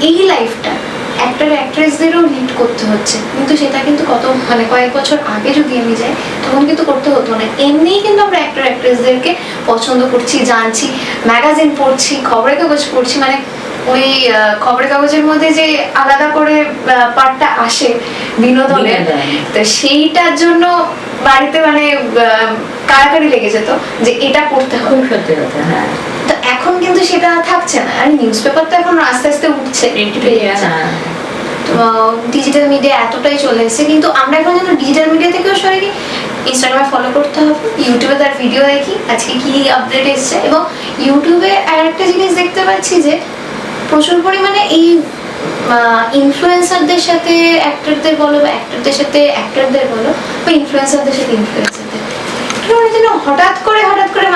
এই লাইফটা অ্যাক্টর অ্যাক্ট্রেসদেরও লিড করতে হচ্ছে। কিন্তু সেটা কিন্তু মানে কয়েক বছর আগে যদি আমি যাই, তখন কিন্তু করতে হতো না। এমনিই কিন্তু আমরা অ্যাক্টর অ্যাক্ট্রেসদেরকে পছন্দ করছি, জানছি, ম্যাগাজিন পড়ছি, খবরের কাগজ পড়ছি, মানে ওই খবরের কাগজের মধ্যে যে আলাদা করে পার্টটা আসে বিনোদনের, তো সেইটার জন্য বাড়িতে মানে কাড়াকাড়ি লেগে যেত যে এটা পড়তে হবে। সত্যি কথা, হ্যাঁ। তো এখন কিন্তু সেটা থাকছে না। আর নিউজ পেপার তো এখন আস্তে আস্তে উঠছে, ডিজিটাল মিডিয়া এতটাই চলে এসেছে। কিন্তু আমরা এখন যেন ডিজিটাল মিডিয়া থেকেও সরে গিয়ে ইনস্টাগ্রামে ফলো করতে হবে, ইউটিউবে তার ভিডিও দেখি আজকে কি আপডেট এসছে। এবং ইউটিউবে আর একটা জিনিস দেখতে পাচ্ছি যে প্রচুর পরিমাণে এই ইনফ্লুয়েন্সারদের সাথে অ্যাক্টরদের বলো বা অ্যাক্টরদের সাথে অ্যাক্টরদের বলো বা ইনফ্লুয়েন্সারদের সাথে ইনফ্লুয়েন্সারদের যেন হঠাৎ করে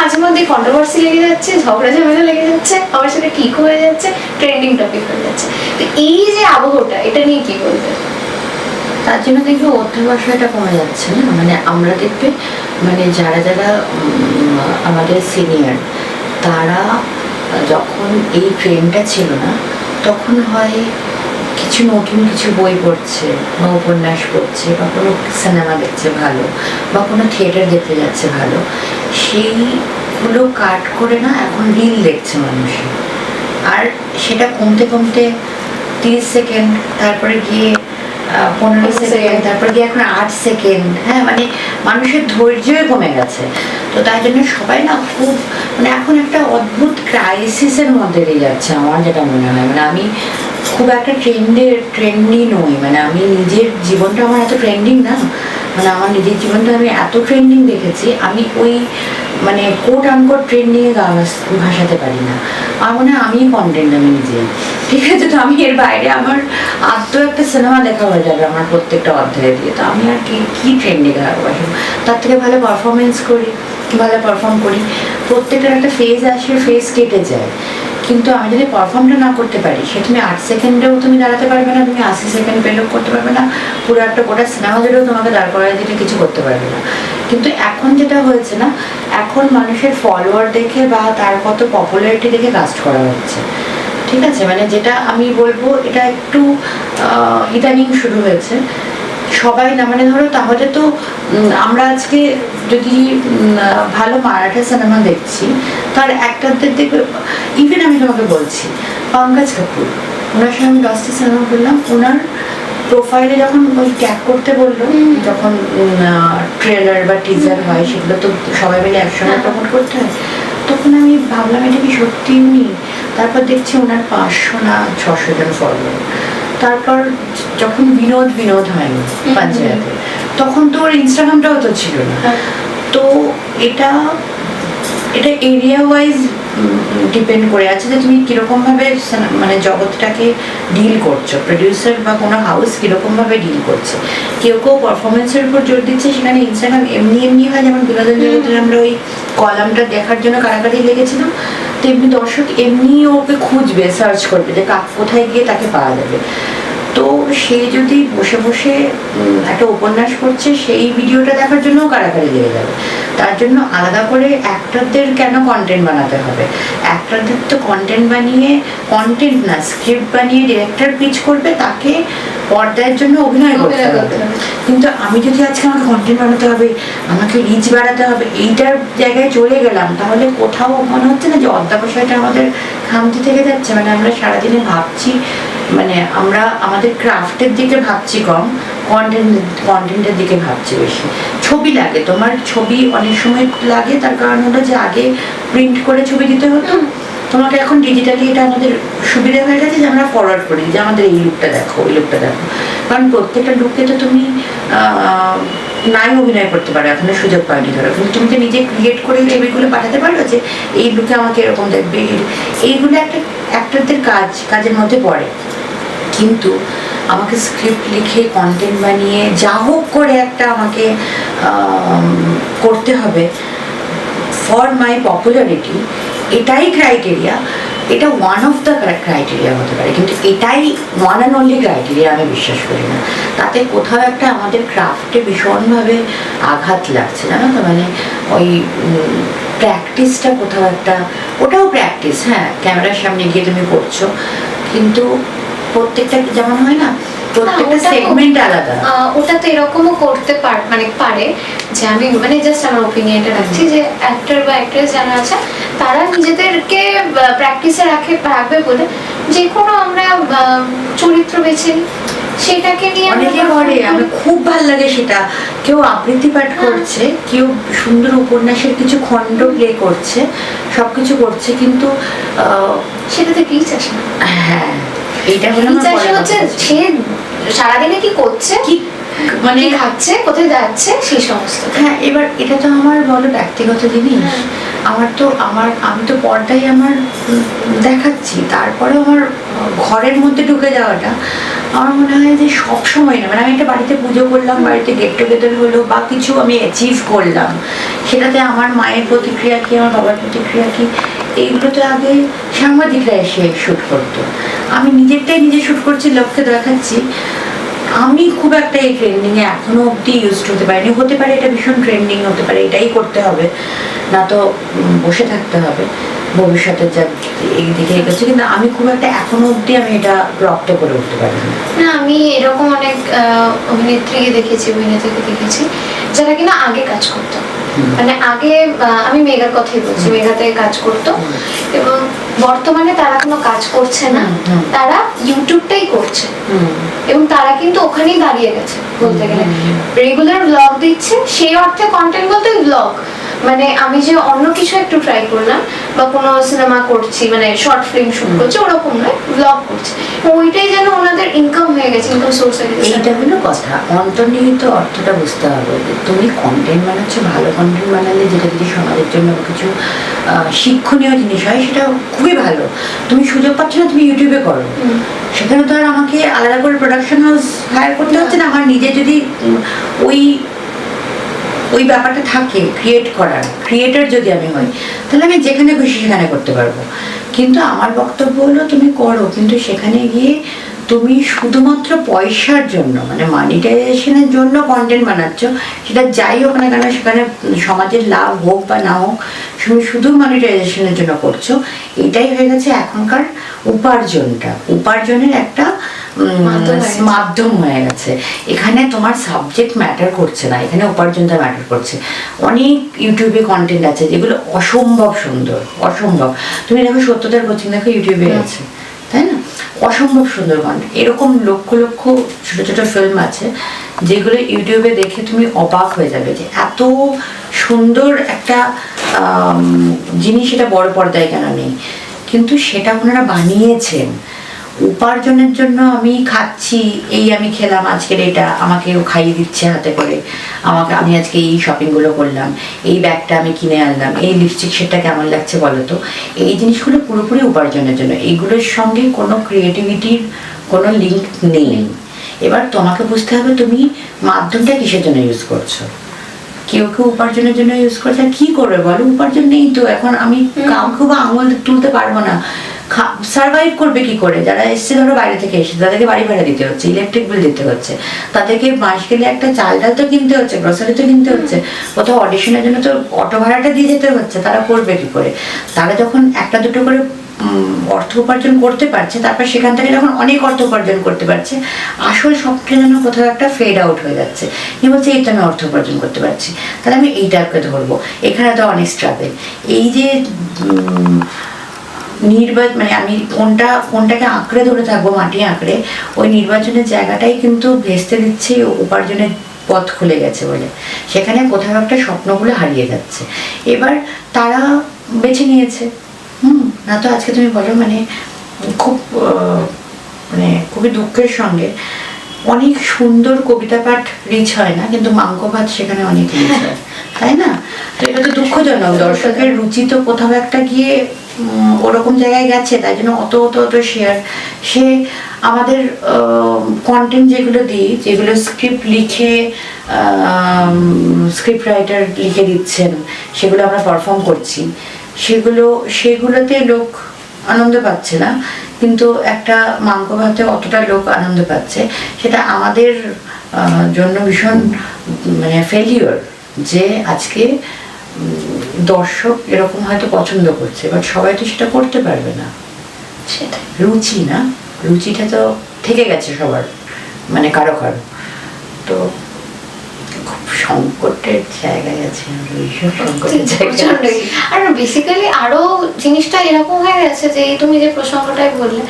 মাঝে মধ্যে কন্ট্রোভার্সি লেগে যাচ্ছে, ঝগড়া ঝামেলা লেগে যাচ্ছে, আবার সেটা ঠিক হয়ে যাচ্ছে, ট্রেন্ডিং টপিক হয়ে যাচ্ছে। তো এই যে আবহটা, এটা নিয়ে কি বলবে? তার জন্য দেখবে অধ্যবসায়টা কমে যাচ্ছে না। মানে আমরা দেখবে মানে যারা আমাদের সিনিয়র, তারা যখন এই ট্রেন্ডটা ছিল না, তখন হয় কিছু নতুন কিছু বই পড়ছে বা উপন্যাস পড়ছে বা কোনো সিনেমা দেখছে ভালো বা কোনো থিয়েটার দেখতে যাচ্ছে ভালো, সেইগুলো কাট করে না এখন রিল দেখছে মানুষ। আর সেটা কমতে 30 সেকেন্ড, তারপরে গিয়ে 15 সেকেন্ড, তারপরে গিয়ে এখন 8 সেকেন্ড। হ্যাঁ, মানে মানুষের ধৈর্যই কমে গেছে। তো তাই জন্য সবাই না খুব মানে এখন একটা অদ্ভুত ক্রাইসিসের মধ্যে দিয়ে যাচ্ছে আমার যেটা মনে হয়। মানে আমি খুব একটা ট্রেন্ডি নই, মানে আমি নিজের জীবনটা আমার এত ট্রেন্ডিং না, মানে আমার নিজের জীবনটা আমি এত ট্রেন্ডিং দেখেছি, আমি ওই মানে কোট আনকোট ট্রেন্ডিংয়ে গান ভাসাতে পারি না। আমার মনে হয় আমি কন্টেন্ট, আমি নিজে, ঠিক আছে। তো আমি এর বাইরে আমার আধ একটা সিনেমা দেখা হয়ে যাবে আমার প্রত্যেকটা অধ্যায় দিয়ে, তো আমি আর কি ট্রেন্ডে গাবো? তার থেকে ভালো পারফরমেন্স করি, ভালো পারফর্ম করি। প্রত্যেকটার একটা ফেজ আসে, ফেজ কেটে যায়, কিন্তু আমি যদি পারফর্মটা না করতে পারি, সে তুমি 8 সেকেন্ডেও তুমি দাঁড়াতে পারবে না, তুমি 80 সেকেন্ড পেলেও করতে পারবে না, পুরো একটা গোটা সিনেমা জুড়েও তোমাকে দাঁড় করায় দিলে কিছু করতে পারবে না। কিন্তু এখন যেটা হয়েছে না, এখন মানুষের ফলোয়ার দেখে বা তার কত পপুলারিটি দেখে কাস্ট করা হচ্ছে, ঠিক আছে। মানে যেটা আমি বলবো, এটা একটু ইদানিং শুরু হয়েছে। সবাই না, মানে ধরো তাহলে তো আমরা আজকে যদি ভালো মারাঠা সিনেমা দেখছি, তার অ্যাক্টরদের দেখবে, ইভেন আমি তোমাকে বলছি পঙ্কজ কাপুর, ওনার সঙ্গে আমি 10টা সিনেমা করলাম, ওনার প্রোফাইলে যখন ওই ট্যাগ করতে বললো, যখন ট্রেলার বা টিজার হয়, সেগুলো তো সবাই মিলে একসঙ্গে প্রমোট করতে হয়, তখন আমি ভাবলাম এটা কি সত্যি উনি? তারপর দেখছি ওনার 500 না 600 জন ফলোয়ার। তারপর যখন বিনোদ হয়নি পঞ্চায়েতে, তখন তো ওর ইনস্টাগ্রামটাও তো ছিল না। তো এটা এরিয়া ওয়াইজ ডিপেন্ড করে আছে যে তুমি কিরকমভাবে মানে জগৎটাকে ডিল করছো, প্রডিউসার বা কোনো হাউস কিরকমভাবে ডিল করছে। কেউ পারফরমেন্সের উপর জোর দিচ্ছে, সেখানে ইনস্টাগ্রাম এমনি হয়, যেমন বিনোদন জগতের আমরা ওই কলামটা দেখার জন্য কারাকারি লেগেছিলাম, তেমনি দর্শক এমনি ওকে খুঁজবে, সার্চ করবে যে কোথায় গিয়ে তাকে পাওয়া যাবে। তো সে যদি বসে বসে একটা উপন্যাস করছে, সেই ভিডিওটা দেখার জন্যও কারাকারি লেগে যাবে। তার জন্য আলাদা করে অ্যাক্টরদের কেন কন্টেন্ট বানাতে হবে? অ্যাক্টরদের তো কন্টেন্ট বানিয়ে, কন্টেন্ট না স্ক্রিপ্ট বানিয়ে ডিরেক্টর পিচ করবে, তাকে পর্দার জন্য অভিনয় করতে হবে। কিন্তু আমি যদি আজকে আমাকে কন্টেন্ট বানাতে হবে, আমাকে রিচ বাড়াতে হবে, এইটার জায়গায় চলে গেলাম, তাহলে কোথাও মনে হচ্ছে না যে অধ্যাবসায়টা আমাদের খামতি থেকে যাচ্ছে। মানে আমরা সারাদিনে ভাবছি, মানে আমরা আমাদের ক্রাফটের দিকে ভাবছি কম, কন্টেন্টের দিকে ভাবছি বেশি। ছবি লাগে, তোমার ছবি অনেক সময় লাগে, তার কারণ হলো যে আগে প্রিন্ট করে ছবি দিতে হতো, তোমাকে এখন ডিজিটালি এটা আমাদের সুবিধা হয়ে গেছে যে আমরা ফরওয়ার্ড করি যে আমাদের এই লুকটা দেখো, ওই লুকটা দেখো। কারণ প্রত্যেকটা লুককে তো তুমি নাই অভিনয় করতে পারো, এখনো সুযোগ পাওনি ধরো, কিন্তু তুমি তো নিজে ক্রিয়েট করে ছবিগুলো পাঠাতে পারো যে এই লুকে আমাকে এরকম দেখবে। এইগুলো একটা অ্যাক্টরদের কাজের মধ্যে পড়ে। কিন্তু আমাকে স্ক্রিপ্ট লিখে কন্টেন্ট বানিয়ে যা হোক করে একটা আমাকে করতে হবে ফর মাই পপুলারিটি, এটাই ক্রাইটেরিয়া। এটা ওয়ান অফ দ্য ক্রাইটেরিয়া হতে পারে, কিন্তু এটাই ওয়ান অ্যান্ড অনলি ক্রাইটেরিয়া আমি বিশ্বাস করি না। তাতে কোথাও একটা আমাদের ক্রাফটে ভীষণভাবে আঘাত লাগছে, জানো তো। মানে ওই প্র্যাকটিসটা কোথাও একটা, ওটাও প্র্যাকটিস, হ্যাঁ, ক্যামেরার সামনে গিয়ে তুমি করছো, কিন্তু প্রত্যেকটা যেমন হয় না, প্রত্যেকটা সেগমেন্ট আলাদা। ওটা তো এরকমও করতে পারে যে আমি মানে জাস্ট আমার ওপিনিয়নটা রাখছি যে অ্যাক্টর বা অ্যাক্ট্রেস যারা আছে তারা নিজেদেরকে প্র্যাকটিসে রাখবে বলে যে কোনো আমরা চরিত্র বেছে নিই, সেটাকে নিয়ে অনেকে করে, আমার খুব ভালো লাগে সেটা। কেউ আবৃত্তি পাঠ করছে, কেউ সুন্দর উপন্যাসের কিছু খণ্ড প্লে করছে, সবকিছু করছে, কিন্তু সেটাতে রিচ আসে না। হ্যাঁ, এইটা হলো হচ্ছে সে সারাদিনে কি করছে, কি মানে খাচ্ছে, কোথায় যাচ্ছে, সেই সমস্ত। হ্যাঁ, এবার এটা তো আমার বলো ব্যক্তিগত জিনিস। আমি তো পর্দায় আমার দেখাচ্ছি, তারপরে আমার ঘরের মধ্যে ঢুকে যাওয়াটা আমার মনে হয় যে সব সময় না। মানে আমি একটা বাড়িতে পুজো করলাম, বাড়িতে গেট টুগেদার হলো বা কিছু আমি অ্যাচিভ করলাম, সেটাতে আমার মায়ের প্রতিক্রিয়া কি, আমার বাবার প্রতিক্রিয়া কি, এইগুলো তো আগে সাংবাদিকরা এসে শ্যুট করতো। আমি নিজেরটাই নিজে শ্যুট করছি, লোককে দেখাচ্ছি। আমি খুব একটা এই ট্রেন্ডিংয়ে এখনো অব্দি ইউজড হতে পারিনি। হতে পারে এটা ভীষণ ট্রেন্ডিং হতে পারে, এটাই করতে হবে, না তো বসে থাকতে হবে ভবিষ্যতে যা এই দিকে এগোচ্ছে, কিন্তু আমি খুব একটা এখনো অব্দি আমি এটা রপ্ত করে উঠতে পারি না। আমি এরকম অনেক অভিনেত্রীকে দেখেছি, অভিনেত্রীকে দেখেছি যারা কিনা আগে কাজ করতো, মানে আগে আমি মেঘার কথাই বলছি, মেঘাতে কাজ করতো এবং বর্তমানে তারা কোনো কাজ করছে না, তারা ইউটিউবটাই করছে এবং তারা কিন্তু ওখানেই দাঁড়িয়ে গেছে বলতে গেলে। রেগুলার ব্লগ দিচ্ছে, সেই অর্থে কন্টেন্ট বলতে ব্লগ, মানে আমি যে অন্য কিছু একটু ট্রাই করলাম বা কোনো সিনেমা করছি, মানে শর্ট ফিল্ম শুট করছি, ওরকম নয়, ব্লগ করছি, ওইটাই যেন ওনাদের ইনকাম হয়ে গেছে, ইনকাম সোর্স হয়ে গেছে। এইটা হলো কথা, অন্তর্নিহিত অর্থটা বুঝতে হবে। তুমি কন্টেন্ট বানাচ্ছ, ভালো কন্টেন্ট বানালে যেটা যদি সমাজের জন্য কিছু শিক্ষণীয় জিনিস হয় সেটা খুবই ভালো। তুমি সুযোগ পাচ্ছ না, তুমি ইউটিউবে করো, সেখানে তো আর আমাকে আলাদা করে প্রোডাকশন হাউস হায়ার করতে হচ্ছে না। আমার নিজে যদি ওই ব্যাপারটা থাকে ক্রিয়েট করার, ক্রিয়েটর যদি আমি হই, তাহলে আমি যেখানে খুশি সেখানে করতে পারবো। কিন্তু আমার বক্তব্য হলো তুমি করো, কিন্তু সেখানে গিয়ে তুমি শুধুমাত্র পয়সার জন্য, মানে মানিটাইজেশনের জন্য কন্টেন্ট বানাচ্ছ, সেটা যাই হোক না কেন, সেখানে সমাজের লাভ হোক বা না হোক, তুমি শুধু মানিটাইজেশনের জন্য করছো। এটাই হয়ে গেছে এখনকার উপার্জনের একটা মাধ্যম হয়ে গেছে। এখানে তোমার সাবজেক্ট ম্যাটার করছে না, এখানে উপার্জনটা ম্যাটার করছে। অনেক ইউটিউবে কন্টেন্ট আছে যেগুলো অসম্ভব সুন্দর, অসম্ভব। তুমি দেখো সত্যতার কোচিং দেখো ইউটিউবে আছে, তাই না? অসম্ভব সুন্দর কন্টেন্ট। এরকম লক্ষ লক্ষ ছোট ছোট ফিল্ম আছে যেগুলো ইউটিউবে দেখে তুমি অবাক হয়ে যাবে যে এত সুন্দর একটা জিনিস এটা বড় পর্দায় কেন নেই। কিন্তু সেটা ওনারা বানিয়েছেন উপার্জনের জন্য। আমি খাচ্ছি, আমি খেলাম আজকের, এটা আমাকেও খাইয়ে দিচ্ছে হাতে করে, আমি আজকে এই শপিংগুলো করলাম, এই ব্যাগটা আমি কিনে আনলাম, এই লিপস্টিক শেডটা কেমন লাগছে বলো তো। এই জিনিসগুলো পুরোপুরি উপার্জনের জন্য, এইগুলোর সঙ্গে কোনো ক্রিয়েটিভিটির কোনো লিঙ্ক নেই। এবার তোমাকে বুঝতে হবে তুমি মাধ্যমটা কিসের জন্য ইউজ করছো। কেউ কেউ উপার্জনের জন্য ইউজ করছে, আর কি করবে বলো, উপার্জন নেই তো। এখন আমি কাউকে বা আঙুল তুলতে পারবো না, সার্ভাইভ করবে কি করে? যারা এসছে ধরো বাইরে থেকে এসে, তাদেরকে বাড়ি ভাড়া দিতে হচ্ছে, ইলেকট্রিক বিল দিতে হচ্ছে, তাদেরকে মাস গেলে একটা চাল ডাল তো কিনতে হচ্ছে, গ্রসারি তো কিনতে হচ্ছে, কোথাও অডিশনের জন্য তো অটো ভাড়াটা দিয়ে যেতে হচ্ছে। তারা করবে কি করে? তারা যখন একটা দুটো করে অর্থ উপার্জন করতে পারছে, তারপর সেখান থেকে যখন অনেক অর্থ উপার্জন করতে পারছে, আসল সবটা যেন কোথাও একটা ফেড আউট হয়ে যাচ্ছে। কি বলছে, এই তো আমি অর্থ উপার্জন করতে পারছি, তাহলে আমি এইটাকে ধরবো। এখানে তো অনেক স্ট্রাগল। এই যে মানে আমি কোনটাকে আঁকড়ে ধরে থাকবো, মাটি আঁকড়ে, ওই নির্বাচনের জায়গাটাই কিন্তু ভেস্তে দিচ্ছে উপার্জনের পথ খুলে গেছে বলে। সেখানে কোথাও একটা স্বপ্নগুলো হারিয়ে যাচ্ছে। এবার তারা বেছে নিয়েছে, না তো আজকে তুমি বলো, মানে খুব খুবই দুঃখের সঙ্গে অনেক সুন্দর কবিতা পাঠ রিচ হয় না, কিন্তু মাংস ভাত সেখানে অনেক রিচ হয়, তাই না? তো এটা তো দুঃখজনক। দর্শকের রুচি তো কোথাও একটা গিয়ে ওরকম জায়গায় গেছে, তাই জন্য অত শেয়ার। সে আমাদের কন্টেন্ট যেগুলো দিই, যেগুলো স্ক্রিপ্ট লিখে স্ক্রিপ্ট রাইটার লিখে দিচ্ছেন, সেগুলো আমরা পারফর্ম করছি, সেগুলোতে লোক আনন্দ পাচ্ছে না, কিন্তু একটা মাংস ভাতে অতটা লোক আনন্দ পাচ্ছে। সেটা আমাদের জন্য ভীষণ মানে ফেলিওর, যে আজকে দর্শক এরকম হয়তো পছন্দ করছে, বাট সবাই তো সেটা করতে পারবে না। সেটা রুচিটা তো থেকে গেছে সবার, মানে কারো তো খুব সংকটের জায়গায় আছে। আর বেসিক্যালি আরো জিনিসটা এরকম হয়ে গেছে যে তুমি যে প্রসঙ্গটাই বললে,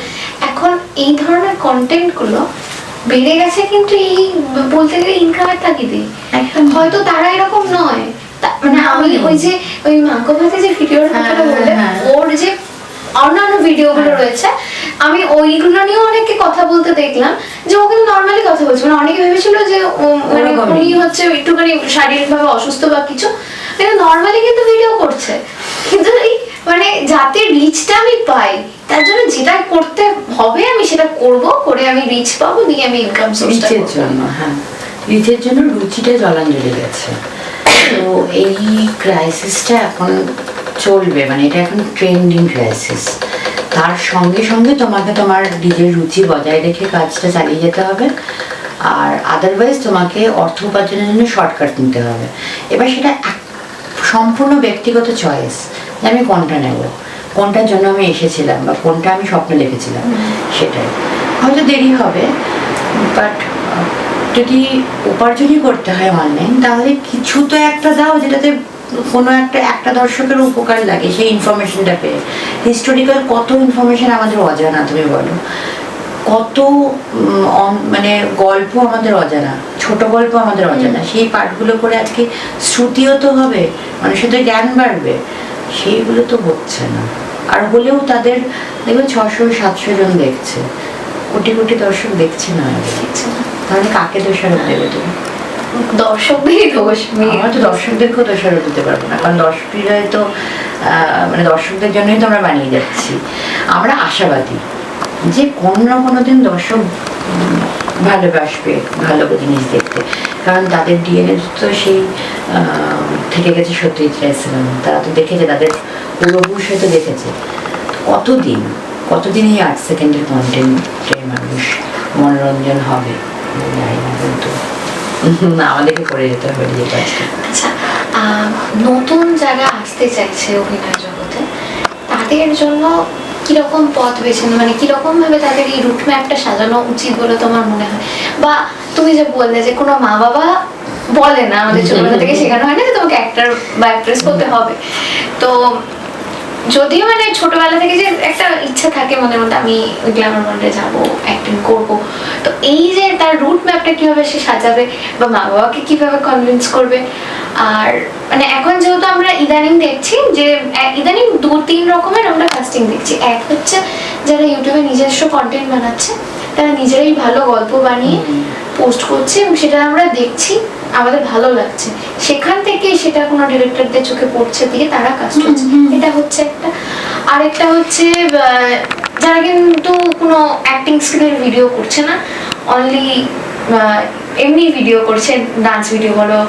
এখন এই ধরনের কন্টেন্ট গুলো বেড়ে গেছে, কিন্তু এই বলতে গেলে ইনকামের তাগিদে। হয়তো তারা এরকম নয়, মানে আমি ওই মাংস ভাতে যে ভিডিওর কথাটা বললে, ওর যে অন্যান্য ভিডিওগুলো রয়েছে, আমি ওইগুলো নিয়েও অনেককে কথা বলতে দেখলাম যে ও কিন্তু নর্মালি কথা বলছে। মানে অনেকে ভেবেছিল যে মানে উনি হচ্ছে একটুখানি শারীরিকভাবে অসুস্থ বা কিছু, কিন্তু নর্মালি কিন্তু ভিডিও করছে। কিন্তু মানে যাতে রিচটা আমি পাই, তার জন্য যেটা করতে হবে আমি সেটা করব, করে আমি রিচ পাবো, দিয়ে আমি ইনকাম সোর্সটা রিচের জন্য। হ্যাঁ, রিচের জন্য রুচিটা জলাঞ্জলি গেছে। তো এই ক্রাইসিসটা এখন চলবে, মানে এটা এখন ট্রেন্ডিং ক্রাইসিস। তার সঙ্গে সঙ্গে তোমাকে তোমার নিজের রুচি বজায় রেখে কাজটা চালিয়ে যেতে হবে, আর আদারওয়াইজ তোমাকে অর্থ উপার্জনের জন্য শর্টকাট নিতে হবে। এবার সেটা সম্পূর্ণ ব্যক্তিগত চয়েস, যে আমি কোনটা নেব, কোনটার জন্য আমি এসেছিলাম বা কোনটা আমি স্বপ্ন দেখেছিলাম, সেটাই। হয়তো দেরি হবে, বাট যদি উপার্জনই করতে হয় অনলাইন, তাহলে কিছু তো একটা দাও যেটাতে কোনো একটা দর্শকের উপকার লাগে, সেই ইনফরমেশনটা পেয়ে। হিস্টোরিক্যাল কত ইনফরমেশন আমাদের অজানা, তুমি বলো, কত মানে গল্প আমাদের অজানা, ছোট গল্প আমাদের অজানা, সেই পাঠগুলো করে আজকে শ্রুতিও তো হবে, মানুষের তো জ্ঞান বাড়বে, সেইগুলো তো হচ্ছে না। আর হলেও তাদের দেখবে 600-700 জন দেখছে, কোটি কোটি দর্শক দেখছে না, তাহলে কাকে দোষারোপ দেবে তুমি? দর্শকদেরই দোষ। আমরা তো দর্শকদেরকেও দোষারোপ দিতে পারবো না, কারণ দর্শকরা তো মানে দর্শকদের জন্যই তো আমরা বানিয়ে যাচ্ছি। আমরা আশাবাদী যে কোনো না কোনো দিন দর্শক ভালোবাসবে ভালো জিনিস দেখতে, কারণ তাদের ডিএনএ তো সেই থেকে গেছে সত্যজিৎ রায় সিনেমা, তারা তো দেখেছে, তাদের পূর্বপুরুষ হয়তো দেখেছে। কতদিন এই 8 সেকেন্ডের কন্টেন্টে মানুষ মনোরঞ্জন হবে জানি না, কিন্তু আমাদেরকে করে যেতে হবে যে কাজটা। আচ্ছা, নতুন যারা আসতে চাইছে অভিনয় জগতে, তাদের জন্য কিরকম পথ বেছে মানে কিরকম ভাবে তাদের এই রুট ম্যাপটা সাজানো উচিত বলে তোমার মনে হয়? বা তুমি যে বললে যে কোনো মা বাবা বলে না, আমাদের ছোটবেলা থেকে শেখানো হয় না যে তোমাকে অ্যাক্টর বা অ্যাক্ট্রেস হতে হবে, তো যদিও মানে ছোটবেলা থেকে যে একটা ইচ্ছা থাকে মনের মধ্যে আমি গ্ল্যামার ওয়ার্ল্ডে যাবো, অ্যাক্টিং করব, তো এই যে তার রুট ম্যাপটা কিভাবে সে সাজাবে বা মা বাবাকে কিভাবে কনভিন্স করবে? আর মানে এখন যেহেতু আমরা ইদানিং দেখছি যে ইদানিং 2-3 রকমের আমরা কাস্টিং দেখছি। এক হচ্ছে যারা ইউটিউবে নিজস্ব কন্টেন্ট বানাচ্ছে, তারা নিজেরাই ভালো গল্প বানিয়ে পোস্ট করছে এবং সেটা আমরা দেখছি, আমাদের ভালো লাগছে, সেখান থেকে সেটা কোনো ডিরেক্টরদের চোখে পড়ছে দিয়ে তারা কাস্ট হচ্ছে, এটা হচ্ছে একটা। আরেকটা হচ্ছে যারা কিন্তু কোনো অ্যাক্টিং স্কিলের ভিডিও করছে না, অনলি এমনি ভিডিও করছে, ডান্স ভিডিও বলো,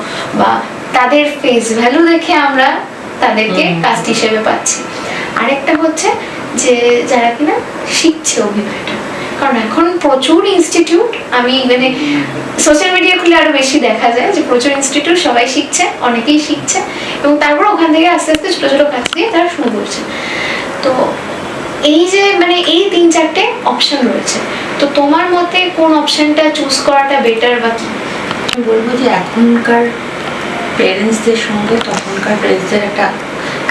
বা তাদের ফেস ভ্যালু দেখে আমরা তাদেরকে কাস্ট হিসেবে পাচ্ছি। আরেকটা হচ্ছে যে যারা কিনা শিখছে অভিনয়টা, কারণ এখন প্রচুর ইনস্টিটিউট, আমি মানে সোশ্যাল মিডিয়া খুলে আরো বেশি দেখা যায় যে প্রচুর ইনস্টিটিউট, সবাই শিখছে, অনেকেই শিখছে, এবং তারপর ওখান থেকে আস্তে আস্তে ছোট ছোট কাজ দিয়ে তারা শুরু করছে। তো এই যে মানে এই 3-4টে অপশন রয়েছে, তো তোমার মতে কোন অপশনটা চুজ করাটা বেটার বা কি? আমি বলবো যে এখনকার পেরেন্টসদের সঙ্গে তখনকার পেরেন্টসদের একটা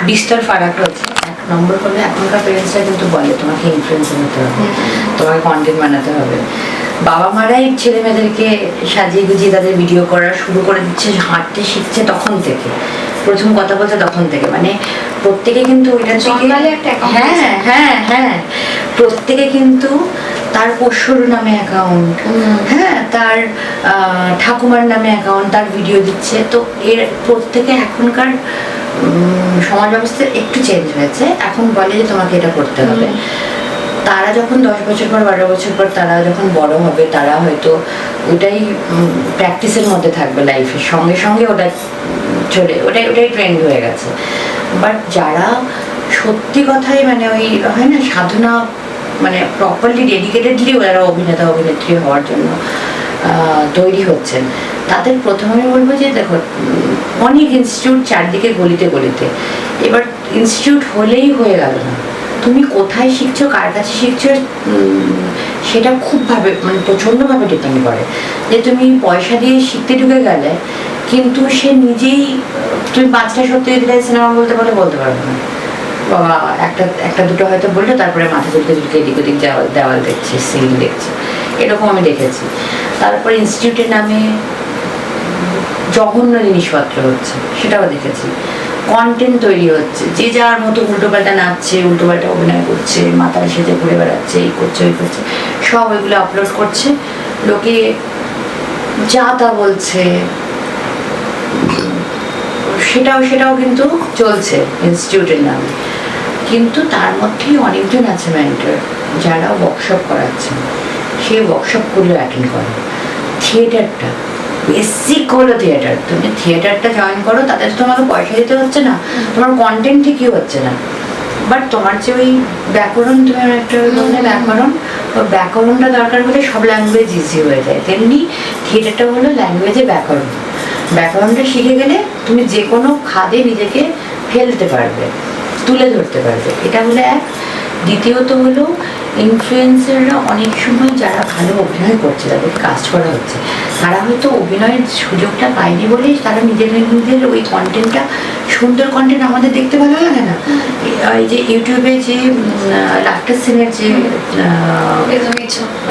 বিস্তর ফারাক রয়েছে। 1 নম্বর হলো এখনকার পেরেন্টসরা কিন্তু বলে তোমাকে ইনফ্লুয়েন্সার হতে হবে, তোমাকে কন্টেন্ট বানাতে হবে। বাবা মারাই ছেলে মেয়েদেরকে সাজিয়ে গুজিয়ে তাদের ভিডিও করা শুরু করে দিচ্ছে, হাঁটতে শিখছে তখন থেকে, প্রথম কথা বলছে তখন থেকে, মানে প্রত্যেকে কিন্তু ওইটার দিকে, হ্যাঁ প্রত্যেকে কিন্তু তার পোষ্যর নামে অ্যাকাউন্ট, হ্যাঁ তার ঠাকুমার নামে অ্যাকাউন্ট, তার ভিডিও দিচ্ছে। তো এর প্রত্যেকে এখনকার সমাজ ব্যবস্থা একটু চেঞ্জ হয়েছে, এখন বলে যে তোমাকে এটা করতে হবে। তারা যখন 10 বছর পর 12 বছর পর তারা যখন বড় হবে, তারা হয়তো ওটাই প্র্যাকটিসের মধ্যে থাকবে লাইফের সঙ্গে সঙ্গে, ওটাই ট্রেন্ড হয়ে গেছে। বাট যারা সত্যি কথাই মানে ওই হয় না সাধনা, মানে প্রপারলি ডেডিকেটেডলি ওরা অভিনেতা অভিনেত্রী হওয়ার জন্য তৈরি হচ্ছেন, তাদের প্রথমে বলবো যে দেখো অনেক ইনস্টিটিউট চারদিকে গলিতে গলিতে, এবার ইনস্টিটিউট হলেই হয়ে গেল না, তুমি কোথায় শিখছো, কার কাছে শিখছো, সেটা খুবভাবে মানে প্রচণ্ডভাবে ডিপেন্ড করে। যে তুমি পয়সা দিয়ে শিখতে ঢুকে গেলে কিন্তু সে নিজেই, তুমি 5টা সত্যজিৎ রায় সিনেমা বলতে পারবে না, বাবা একটা দুটো হয়তো বললো, তারপরে মাথা তুলতে এদিক ওদিক দেওয়াল দেখছে, সিন দেখছে, এরকম আমি দেখেছি। তারপর ইনস্টিটিউটের নামে জঘন্য জিনিসপত্র হচ্ছে, সেটাও দেখেছি। কন্টেন্ট তৈরি হচ্ছে, যে যার মতো উল্টোপাল্টা নাচছে, উল্টোপাল্টা অভিনয় করছে, মাথায় সেজে ঘুরে বেড়াচ্ছে, এই করছে ওই করছে, সব এগুলো আপলোড করছে, লোকে যা তা বলছে, সেটাও কিন্তু চলছে ইনস্টিটিউটের নামে। কিন্তু তার মধ্যেই অনেকজন আছে মেন্টর যারা ওয়ার্কশপ করাচ্ছেন, সেই ওয়ার্কশপগুলো অ্যাটেন্ড করো। থিয়েটারটা বেসিক হলো থিয়েটার, তুমি থিয়েটারটা জয়েন করো, তাতে তো তোমাকে পয়সা দিতে হচ্ছে না, তোমার কন্টেন্ট ঠিকই হচ্ছে না, বাট তোমার যে ওই ব্যাকরণ, তুমি একটা ব্যাকরণ, ওই ব্যাকরণটা দরকার হলে সব ল্যাঙ্গুয়েজ ইজি হয়ে যায়, তেমনি থিয়েটারটা হলো ল্যাঙ্গুয়েজে ব্যাকরণটা শিখে গেলে তুমি যে কোনো খাদে নিজেকে ফেলতে পারবে, তুলে ধরতে পারবে, এটা হলো এক। দ্বিতীয়ত হলো ইনফ্লুয়েন্সাররা অনেক সময় যারা ভালো অভিনয় করছে, তাদেরকে কাস্ট করা হচ্ছে, তারা হয়তো অভিনয়ের সুযোগটা পায়নি বলেই তারা নিজেদের ওই কন্টেন্টটা, সুন্দর কন্টেন্ট আমাদের দেখতে ভালো লাগে না। এই যে ইউটিউবে যে লাফটার সিনের যে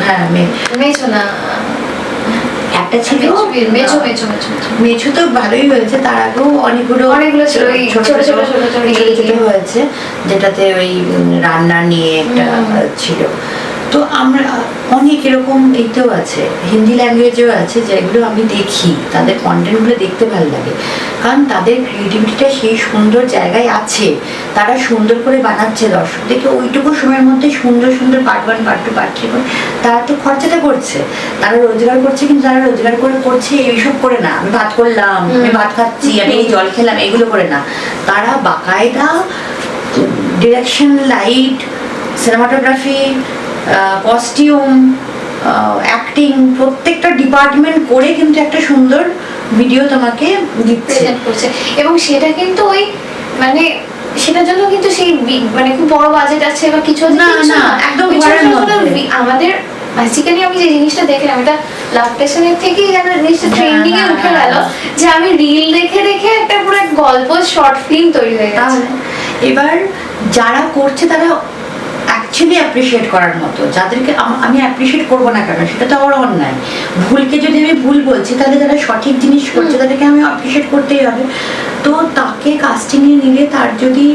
হ্যাঁ, মেছো না একটা আরেকটা ছিল মেছো মেছো মেছো মেছু তো ভালোই হয়েছে, তার আগেও অনেকগুলো ছিল, ওই ছোট ছোট ছোট ছোট ছোট ছোট ছোট হয়েছে, যেটাতে ওই রান্না নিয়ে একটা ছিল। তো আমরা অনেক এরকম এইতেও আছে, হিন্দি ল্যাঙ্গুয়েজেও আছে, যেগুলো আমি দেখি, তাদের কন্টেন্টগুলো দেখতে ভালো লাগে, কারণ তাদের ক্রিয়েটিভিটিটা সেই সুন্দর জায়গায় আছে, তারা সুন্দর করে বানাচ্ছে, দর্শকদেরকে ওইটুকু সময়ের মধ্যে সুন্দর সুন্দর পার্ট 1 পার্ট 2 পার্ট 3 করে তারা তো খরচাটা করছে, তারা রোজগার করছে, কিন্তু তারা রোজগার করে করছে এইসব করে না, আমি ভাত করলাম, আমি ভাত খাচ্ছি, আমি এই জল খেলাম, এগুলো করে না। তারা বাকায়দা direction, light, cinematography, costume, acting, প্রত্যেকটা ডিপার্টমেন্ট করে কিন্তু একটা সুন্দর ভিডিও তোমাকে দিচ্ছে প্রেজেন্ট করছে। এবং সেটা কিন্তু ওই মানে সেটার জন্য কিন্তু সেই মানে খুব বড় বাজেট আছে বা কিছু আছে, না, কিচ্ছু না, একদম ঘরের মধ্যে। আমাদের বেসিক্যালি আমি যে জিনিসটা দেখলাম, এটা লাভ টেশনের থেকেই যেন জিনিসটা ট্রেন্ডিং এ উঠে গেল, যে আমি রিল দেখে দেখে একটা পুরো গল্প শর্ট ফিল্ম তৈরি হয়ে গেছে। এবার যারা করছে তারা অ্যাকচুয়ালি অ্যাপ্রিসিয়েট করার মতো, যাদেরকে আমি অ্যাপ্রিসিয়েট করবো না কেন, সেটা তো আমার অন্যায়। ভুলকে যদি আমি ভুল বলছি, তাহলে যারা সঠিক জিনিস করছে তাদেরকে আমি অ্যাপ্রিসিয়েট করতেই হবে। তো তাকে কাস্টিংয়ে নিলে তার যদি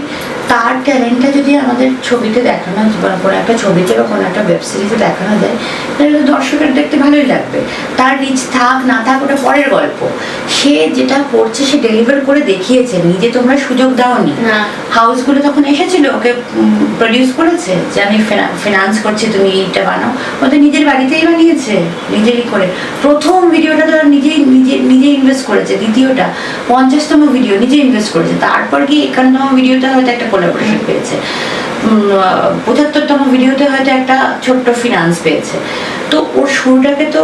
তার ট্যালেন্টটা যদি আমাদের ছবিতে দেখানো, কোনো একটা ছবিতে বা কোনো একটা ওয়েব সিরিজে দেখানো যায়, তাহলে দর্শকের দেখতে ভালোই লাগবে। তার রিচ থাক না থাক ওটা পরের গল্প, সে যেটা করছে সে ডেলিভার করে দেখিয়েছে। নিজে তোমরা সুযোগ দাওনি, হাউসগুলো তখন এসেছিল ওকে প্রডিউস করেছে যে আমি ফিনান্স করছি, তুমি এইটা বানাও, ওদের নিজের বাড়িতেই বানিয়েছে নিজেরই করে। প্রথম ভিডিওটা তো নিজে ইনভেস্ট করেছে, দ্বিতীয়টা 50তম ভিডিও নিজে ইনভেস্ট করেছে, তারপর কি 51তম ভিডিওতে হয়তো একটা কোলাবোরেশন পেয়েছে, 75তম ভিডিওতে হয়তো একটা ছোট্ট ফিনান্স পেয়েছে। তো ওর শুরুটাকে তো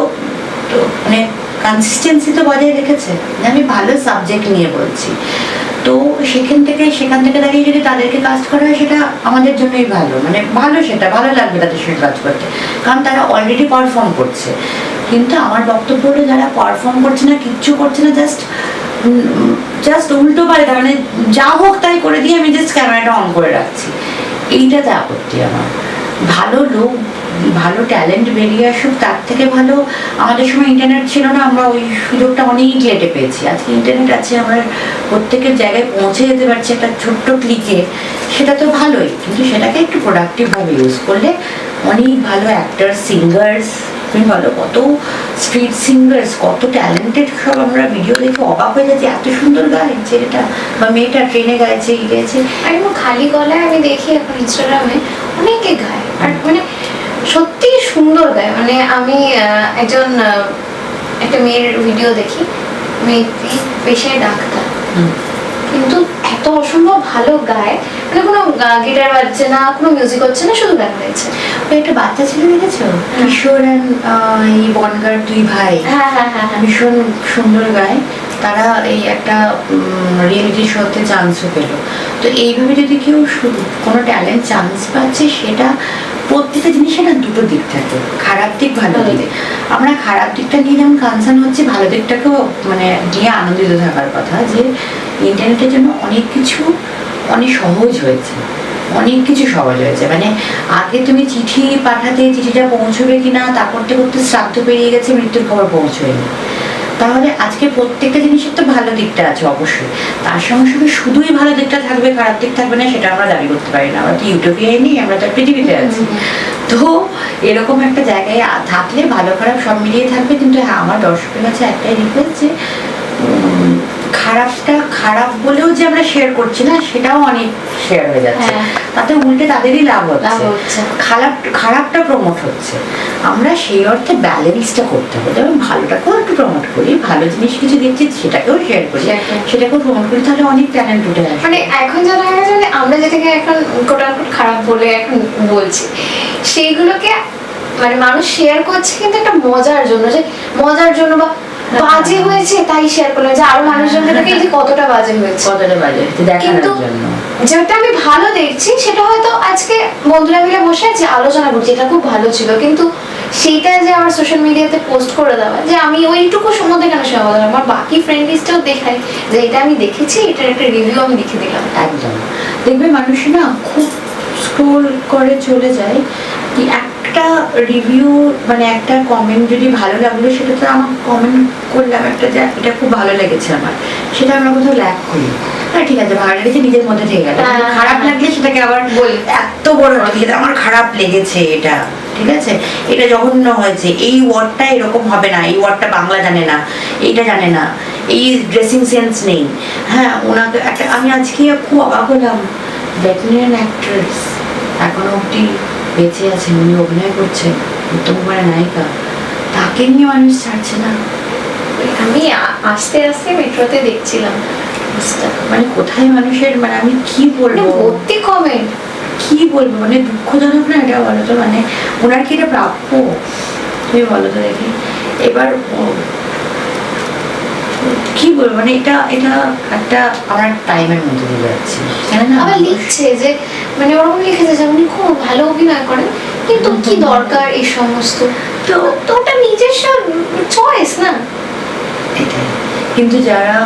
মানে কনসিস্টেন্সি তো বজায় রেখেছে, আমি ভালো সাবজেক্ট নিয়ে বলছি। তো সেখান থেকে দাঁড়িয়ে যদি তাদেরকে কাজ করা হয়, সেটা আমাদের জন্যই ভালো, মানে ভালো, সেটা ভালো লাগবে তাদের সঙ্গে কাজ করতে, কারণ তারা অলরেডি পারফর্ম করছে। কিন্তু আমার বক্তব্য হলো, যারা পারফর্ম করছে না, কিচ্ছু করছে না, জাস্ট উল্টো পাল্টা, মানে যা হোক তাই করে দিয়ে আমি জাস্ট ক্যামেরাটা অন করে রাখছি, এইটাতে আপত্তি আমার। ভালো লোক, ভালো ট্যালেন্ট বেরিয়ে আসুক, তার থেকে ভালো। আমাদের সময় ইন্টারনেট ছিল না, আমরা ওই সুযোগটা অনেক লেটে পেয়েছি। আজকে ইন্টারনেট আছে, আমরা প্রত্যেকের জায়গায় পৌঁছে যেতে পারছি একটা ছোট্ট ক্লিকে, সেটা তো ভালোই, কিন্তু সেটাকে একটু প্রোডাক্টিভভাবে ইউজ করলে অনেক ভালো অ্যাক্টার, সিঙ্গার্স, তুমি বলো কত স্ট্রিট সিঙ্গার্স, কত ট্যালেন্টেড, সব আমরা ভিডিও দেখে অবাক হয়ে যাচ্ছি, এত সুন্দর গায় ছেলেটা বা মেয়েটা, ট্রেনে গাইছে, এই গেছে। একদম খালি গলায় আমি দেখি এখন ইনস্টাগ্রামে অনেকে গায়, আর মানে সত্যি সুন্দর গায়। মানে আমি একটা মেয়ের ভিডিও দেখি, মেয়েটি পেশায় ডাক্তার, কিন্তু এত অসম্ভব ভালো গায়, মানে কোনো গিটার বাজছে না, কোনো মিউজিক হচ্ছে না, শুধু গান গাইছে। ওই একটা বাচ্চা ছিল, দেখেছো, কিশোর এই বনগার দুই ভাই, ভীষণ সুন্দর গায়, তারা এই একটা রিয়েলিটি শোতে চান্সও পেল। তো এইভাবে যদি কেউ কোনো ট্যালেন্ট চান্স পাচ্ছে, সেটা প্রত্যেকটা জিনিসের না দুটো দিক থাকে, খারাপ দিক, ভালো দিক। আমরা খারাপ দিকটা নিয়ে যেমন কনসার্ন হচ্ছে, ভালো দিকটাকেও মানে নিয়ে আনন্দিত থাকার কথা, যে ইন্টারনেটের জন্য অনেক কিছু অনেক সহজ হয়েছে, অনেক কিছু সহজ হয়েছে। মানে আগে তুমি চিঠি পাঠাতে, চিঠিটা পৌঁছবে কিনা তা করতে করতে শ্রাদ্ধ পেরিয়ে গেছে, মৃত্যুর খবর পৌঁছয়নি। তাহলে আজকে প্রত্যেকটা জিনিসের তো ভালো দিকটা আছে অবশ্যই, তার সঙ্গে সঙ্গে শুধুই ভালো দিকটা থাকবে, খারাপ দিক থাকবে না, সেটা আমরা দাবি করতে পারি না। আমরা তো ইউটোপিয়ায় নেই, আমরা তো পৃথিবীতে আছি। তো এরকম একটা জায়গায় থাকলে ভালো খারাপ সব মিলিয়ে থাকবে। কিন্তু হ্যাঁ, আমার দর্শকের কাছে একটাই রিকোয়েস্ট, যে খারাপটা খারাপ বলেও যে আমরা শেয়ার করছি না, সেটাও অনেক শেয়ার হয়ে যাচ্ছে, তাতে উল্টে তাদেরই লাভ হচ্ছে, খারাপটা প্রমোট হচ্ছে। আমরা সেই অর্থে ব্যালেন্সটা করতে হবে, যেমন ভালোটাকেও একটু প্রমোট করি, ভালো জিনিস কিছু দেখছি সেটাকেও শেয়ার করি, সেটাকেও প্রমোট করি, তাহলে অনেক ট্যালেন্ট উঠে আসে। মানে এখন যারা মানে আমরা যেটাকে এখন কোটানকোট খারাপ বলে এখন বলছি, সেইগুলোকে মানে মানুষ শেয়ার করছে কিন্তু একটা মজার জন্য, যে মজার জন্য বা বাজে হয়েছে তাই শেয়ার করলাম, যে আরো মানুষজনকে দেখে যে কতটা বাজে হয়েছে, কিন্তু যেটা আমি ভালো দেখছি সেটা হয়তো আজকে বন্ধুরা মিলে বসে আছি আলোচনা করছি, এটা খুব ভালো ছিল, কিন্তু সেইটা যে আমার সোশ্যাল মিডিয়াতে পোস্ট করে দেওয়া, যে আমি ওইটুকু সম্বন্ধে কেন শেয়ার করলাম, আমার বাকি ফ্রেন্ড লিস্টেও দেখাই যে এটা আমি দেখেছি, এটার একটা রিভিউ আমি লিখে দিলাম। একদম দেখবে মানুষ না খুব স্ক্রোল করে চলে যায়, কি একটা রিভিউ মানে একটা কমেন্ট যদি ভালো লাগলো, সেটা তো আমার কমেন্ট করলাম একটা যে এটা খুব ভালো লেগেছে আমার, সেটা আমরা কোথাও ল্যাক করি। হ্যাঁ ঠিক আছে, ভালো লেগেছে নিজের মধ্যে থেকে গেল, খারাপ লাগলে সেটাকে আবার বলি। এত বড় লিখে আমার খারাপ লেগেছে এটা, ঠিক আছে, এটা জঘন্য হয়েছে, এই ওয়ার্ডটা এরকম হবে না, এই ওয়ার্ডটা বাংলা জানে না, এইটা জানে না, এই ড্রেসিং সেন্স নেই। হ্যাঁ ওনাকে একটা আমি আজকে খুব অবাক হলাম, ভেটেরিনারিয়ান অ্যাক্ট্রেস এখনো অব্দি বেঁচে আছেন, উনি অভিনয় করছেন, উত্তম কুমারের নায়িকা, তাকে নিয়ে মানুষ ছাড়ছে না। আমি আস্তে আস্তে মেট্রোতে দেখছিলাম মানে কোথায় মানুষের মানে আমি কি বলবো, ভর্তি কমেন্ট। কি বলবো মানে দুঃখজনক না এটা, বলো তো, মানে ওনার কি এটা প্রাপ্য তুমি বলো তো দেখি। এবার কি বলবো মানে এটা এটা একটা আমার টাইমের মধ্যে দিয়ে যাচ্ছে, জানেন না? আবার লিখছে যে মানে ওরকম লিখেছে যে উনি খুব ভালো অভিনয় করেন, কিন্তু কি দরকার এই সমস্ত, তো তো ওটা নিজস্ব চয়েস না। এটাই কিন্তু যারা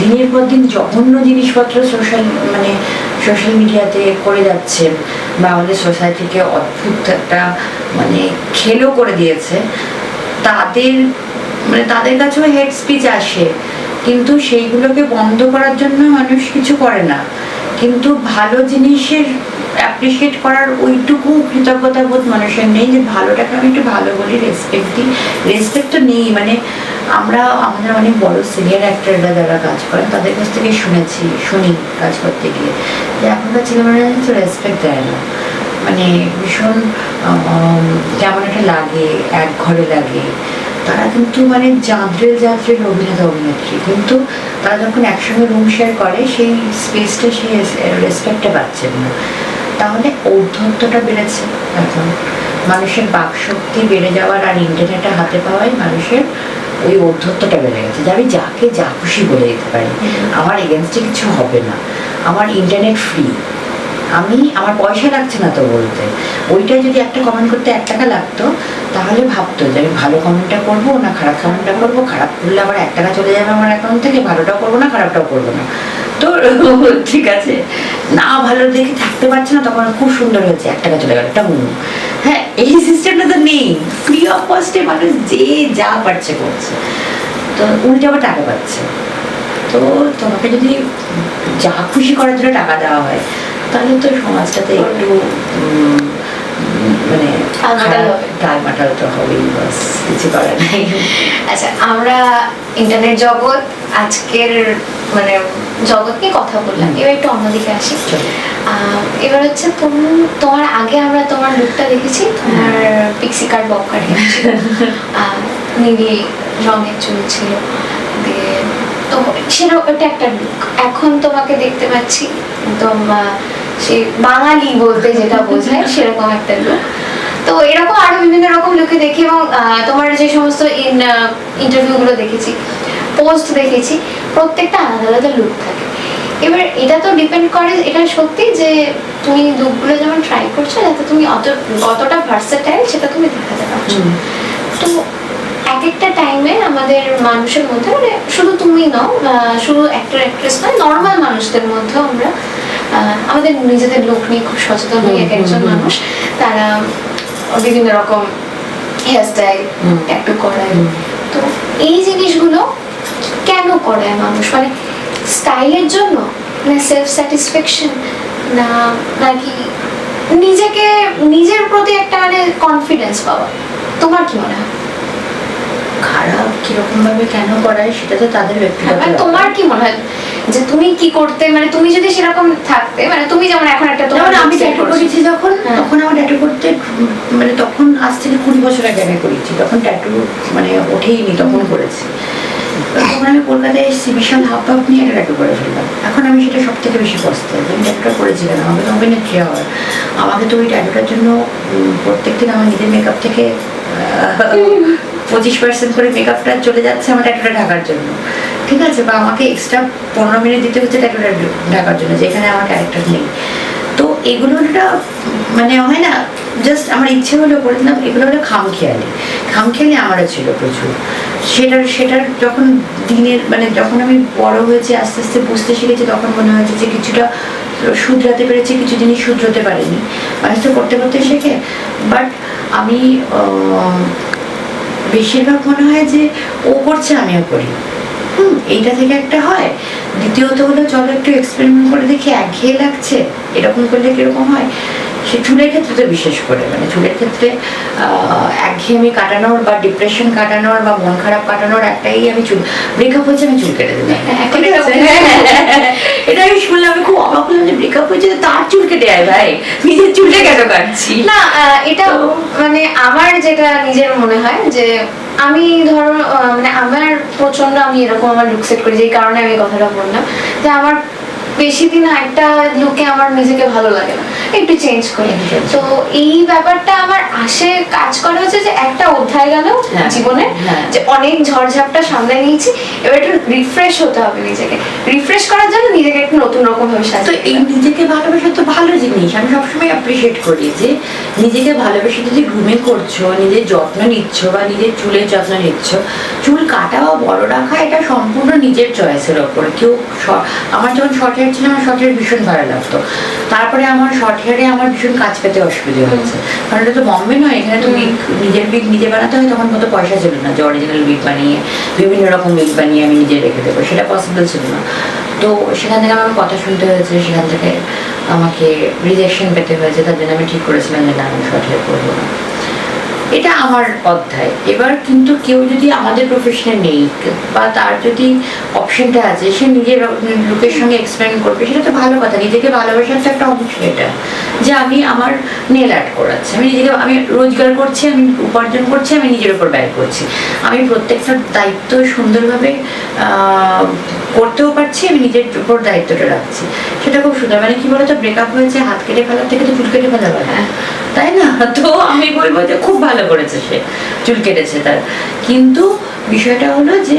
দিনের পর দিন জঘন্য জিনিসপত্র মানে সোশ্যাল মিডিয়াতে করে যাচ্ছেন বা আমাদের সোসাইটিকে অদ্ভুত একটা মানে খেলো করে দিয়েছে, তাদের মানে তাদের কাছেও হেড স্পিচ আসে, কিন্তু সেইগুলোকে বন্ধ করার জন্য মানুষ কিছু করে না, কিন্তু ভালো জিনিসের অ্যাপ্রিসিয়েট করার ওইটুকু কৃতজ্ঞতা বোধ মানুষের নেই যে ভালোটাকে আমি একটু ভালো বলি, রেসপেক্ট দিই। রেসপেক্ট তো নেই, মানে আমরা আমাদের অনেক বড় সিনিয়র অ্যাক্টররা যারা কাজ করেন তাদের কাছ থেকে শুনি কাজ করতে গিয়ে যে এখনকার ছেলেমেয়েরা তো রেসপেক্ট দেয় না, মানে ভীষণ কেমন একটা লাগে, এক ঘরে লাগে। তারা কিন্তু মানে যাত্রীর অভিনেত্রী, কিন্তু তারা যখন একসঙ্গে রুম শেয়ার করে সেই স্পেসটা সেই রেসপেক্টটা পাচ্ছেন না। তাহলে ঔদ্ধত্যটা বেড়েছে, এখন মানুষের বাকশক্তি বেড়ে যাওয়ার আর ইন্টারনেটে হাতে পাওয়ায় মানুষের ওই ঔদ্ধত্যটা বেড়ে গেছে যে আমি যাকে যা খুশি বলে দিতে পারি, আমার এগেনস্টে কিছু হবে না, আমার ইন্টারনেট ফ্রি, আমি আমার পয়সা লাগছে না তো বলতে। ওইটাই যদি একটা কমেন্ট করতে 1 টাকা লাগতো তাহলে ভাবতো যে আমি ভালো কমেন্টটা করবো না খারাপ কমেন্টটা করবো, খারাপ করলে আবার 1 টাকা চলে যাবে আমার অ্যাকাউন্ট থেকে, ভালোটাও করবো না খারাপটাও করবো না। তো ঠিক আছে, না ভালো দেখে থাকতে পারছে না তখন খুব সুন্দর হয়েছে 1 টাকা চলে গেল একটা হ্যাঁ এই সিস্টেমটা তো নেই, ফ্রি অফ কস্টে মানুষ যে যা পারছে করছে, তো উল্টে আবার টাকা পাচ্ছে। তো তোমাকে যদি যা খুশি করার জন্য টাকা দেওয়া হয় তাহলে তো সমাজটাতে একটু মানে টালমাটাল তো হবেই, বাস কিছু করার নাই। আচ্ছা, আমরা ইন্টারনেট জগৎ আজকের মানে জগৎ নিয়ে কথা বললাম, এবার একটু অন্যদিকে আসি। এবার হচ্ছে তোমার আগে আমরা তোমার লুকটা দেখেছি, তোমার পিক্সি কাট বব কাট নীল রঙের চুল ছিল, তো সেরকম ওটা একটা লুক। এখন তোমাকে দেখতে পাচ্ছি একদম সে বাঙালি বলতে যেটা বোঝায় সেরকম একটা লুক। তো এরকম আরো বিভিন্ন রকম লুকে দেখি, এবং তোমার যে সমস্ত ইন্টারভিউগুলো দেখেছি, পোস্ট দেখেছি, প্রত্যেকটা আলাদা আলাদা লুক থাকে। এবার এটা তো ডিপেন্ড করে, এটা সত্যি যে তুমি লুকগুলো যেমন ট্রাই করছো যাতে তুমি কতটা ভার্সেটাইল সেটা তুমি দেখাতে পারছো। তো এক একটা টাইমে আমাদের মানুষের মধ্যে, মানে শুধু তুমি নও, শুধু অ্যাক্টর অ্যাক্ট্রেস নয়, নর্মাল মানুষদের মধ্যেও আমরা আমাদের নিজেদের লুক নিয়ে খুব সচেতন হই। এক একজন মানুষ তারা বিভিন্ন রকম হেয়ারস্টাইল ট্যাটু করায়। তো এই জিনিসগুলো কেন করায় মানুষ, মানে স্টাইলের জন্য, না সেলফ স্যাটিসফ্যাকশন, না নাকি নিজেকে নিজের প্রতি একটা মানে কনফিডেন্স পাওয়া? তোমার কি মনে হয়? খারাপ কিরকম ভাবে কেন করায় সেটা তো তাদের ব্যক্তিগত। মানে তোমার কি মনে হয় যে তুমি কি করতে, মানে তুমি যদি সেরকম থাকতে, মানে তুমি যেমন এখন একটা তোমার আমি ট্যাটু করেছি যখন, তখন আমার ট্যাটু করতে মানে তখন আজ থেকে 20 বছর আগে আমি করেছি, তখন ট্যাটু মানে ওঠেইনি, তখন করেছি। তখন আমি কলকাতায় এসেছি, বিশাল হাফ নিয়ে একটা ট্যাটু করে ফেললাম। এখন আমি সেটা সব থেকে বেশি পস্তাই, আমি ট্যাটুটা করেছি কেন, আমাকে তো অভিনেত্রী হওয়ার, আমাকে তো ওই ট্যাটুটার জন্য প্রত্যেকদিন আমার নিজের মেকআপ থেকে 25% করে মেকআপটা চলে যাচ্ছে আমার ট্যাটুটা ঢাকার জন্য, ঠিক আছে, বা আমাকে এক্সট্রা 15 মিনিট দিতে হচ্ছে ট্যাটুটা ঢাকার জন্য যেখানে আমার ক্যারেক্টার নেই। তো এগুলো একটা মানে হয় না, জাস্ট আমার ইচ্ছে হলো করে দিলাম, এগুলো হলো খামখেয়ালি আমারও ছিল প্রচুর। সেটার যখন দিনের মানে যখন আমি বড় হয়েছি, আস্তে আস্তে বুঝতে শিখেছি, তখন মনে হয়েছে যে কিছুটা শুধরাতে পেরেছি, কিছু জিনিস শুধরোতে পারিনি। মানুষ তো করতে করতে শেখে। বাট আমি বেশিরভাগ মনে হয় যে ও করছে আমিও করি, এইটা থেকে একটা হয়। দ্বিতীয়ত হলো চলো একটু এক্সপেরিমেন্ট করে দেখি, একঘেয়ে লাগছে, এরকম করলে কিরকম হয়। সে চুলের ক্ষেত্রে তো বিশেষ করে, মানে চুলের ক্ষেত্রে একঘেয়েমি কাটানোর বা ডিপ্রেশন কাটানোর বা মন খারাপ কাটানোর একটাই, আমি চুল ব্রেকআপ হয়েছে আমি চুল কেটে দিলাম। এটা আমি শুনলাম, আমি খুব অবাক হলাম যে ব্রেকআপ হয়েছে তার চুল কেটে আয় ভাই, নিজের চুলটা কেন কাটছি না। এটা মানে আমার যেটা নিজের মনে হয় যে আমি ধরো মানে আমার প্রচন্ড, আমি এরকম আমার লুক সেট করি, যেই কারণে আমি কথাটা বললাম যে আমার বেশি দিন একটা লুকে আমার নিজেকে ভালো লাগে না, একটু চেঞ্জ করি। তো এই ব্যাপারটা আমার আসে কাজ করে হচ্ছে যে একটা অধ্যায় গেল জীবনে, যে অনেক ঝড়ঝাপটা সামনে নিয়েছি, এবার একটু রিফ্রেশ হতে হবে। নিজেকে রিফ্রেশ করার জন্য নিজেকে একটু নতুন রকম ভাবে তো সাজিয়ে। এই নিজেকে ভালোবাসা তো ভালো জিনিস, আমি সবসময় অ্যাপ্রিসিয়েট করি যে নিজেকে ভালোবেসে যদি গ্রুমিং করছো, নিজের যত্ন নিচ্ছ বা নিজের চুলের যত্ন নিচ্ছ, চুল কাটা বা বড় রাখা এটা সম্পূর্ণ নিজের চয়েসের ওপর। কেউ আমার যখন শর্ট হেয়ার ছিল, আমার শর্ট হেয়ার ভীষণ ভালো লাগতো, তারপরে আমার শর্ট হেয়ারে আমার ভীষণ কাজ পেতে অসুবিধা হয়েছে, কারণ এটা তো বম্বে নয়, এখানে তো উইগ নিজের উইগ নিজে বানাতে হয়, তখন কত পয়সা ছিল না যে অরিজিনাল উইগ বানিয়ে বিভিন্ন রকম উইগ বানিয়ে আমি নিজে রেখে দেবো, সেটা পসিবল ছিল না। তো সেখান থেকে আমার কথা শুনতে হয়েছে, সেখান থেকে আমাকে রিজেকশন পেতে হয়েছে, তার জন্য আমি ঠিক করেছিলাম যে না, আমি শর্ট হেয়ার করবো না। এটা আমার অধ্যায়। এবার কিন্তু কেউ যদি আমাদের প্রফেশনে নেই বা তার যদি অপশনটা আছে, সে নিজের লোকের সঙ্গে এক্সপেরিমেন্ট করবে, সেটা তো ভালো কথা। নিজেকে ভালোবাসার তো একটা অংশ এটা, যে আমি আমার নেল আর্ট করাচ্ছি, আমি নিজেকে, আমি রোজগার করছি, আমি উপার্জন করছি, আমি নিজের উপর ব্যয় করছি, আমি প্রত্যেকটা দায়িত্ব সুন্দরভাবে করতেও পারছি, আমি নিজের উপর দায়িত্বটা রাখছি, সেটা খুব সুন্দর। মানে কি বলতো, ব্রেকআপ হয়েছে, হাত কেটে ফেলার থেকে তো চুল কেটে ফেলা ভালো, তাই না? তো আমি বলবো যে খুব ভালো করেছে, সে চুল কেটেছে তার। কিন্তু বিষয়টা হলো যে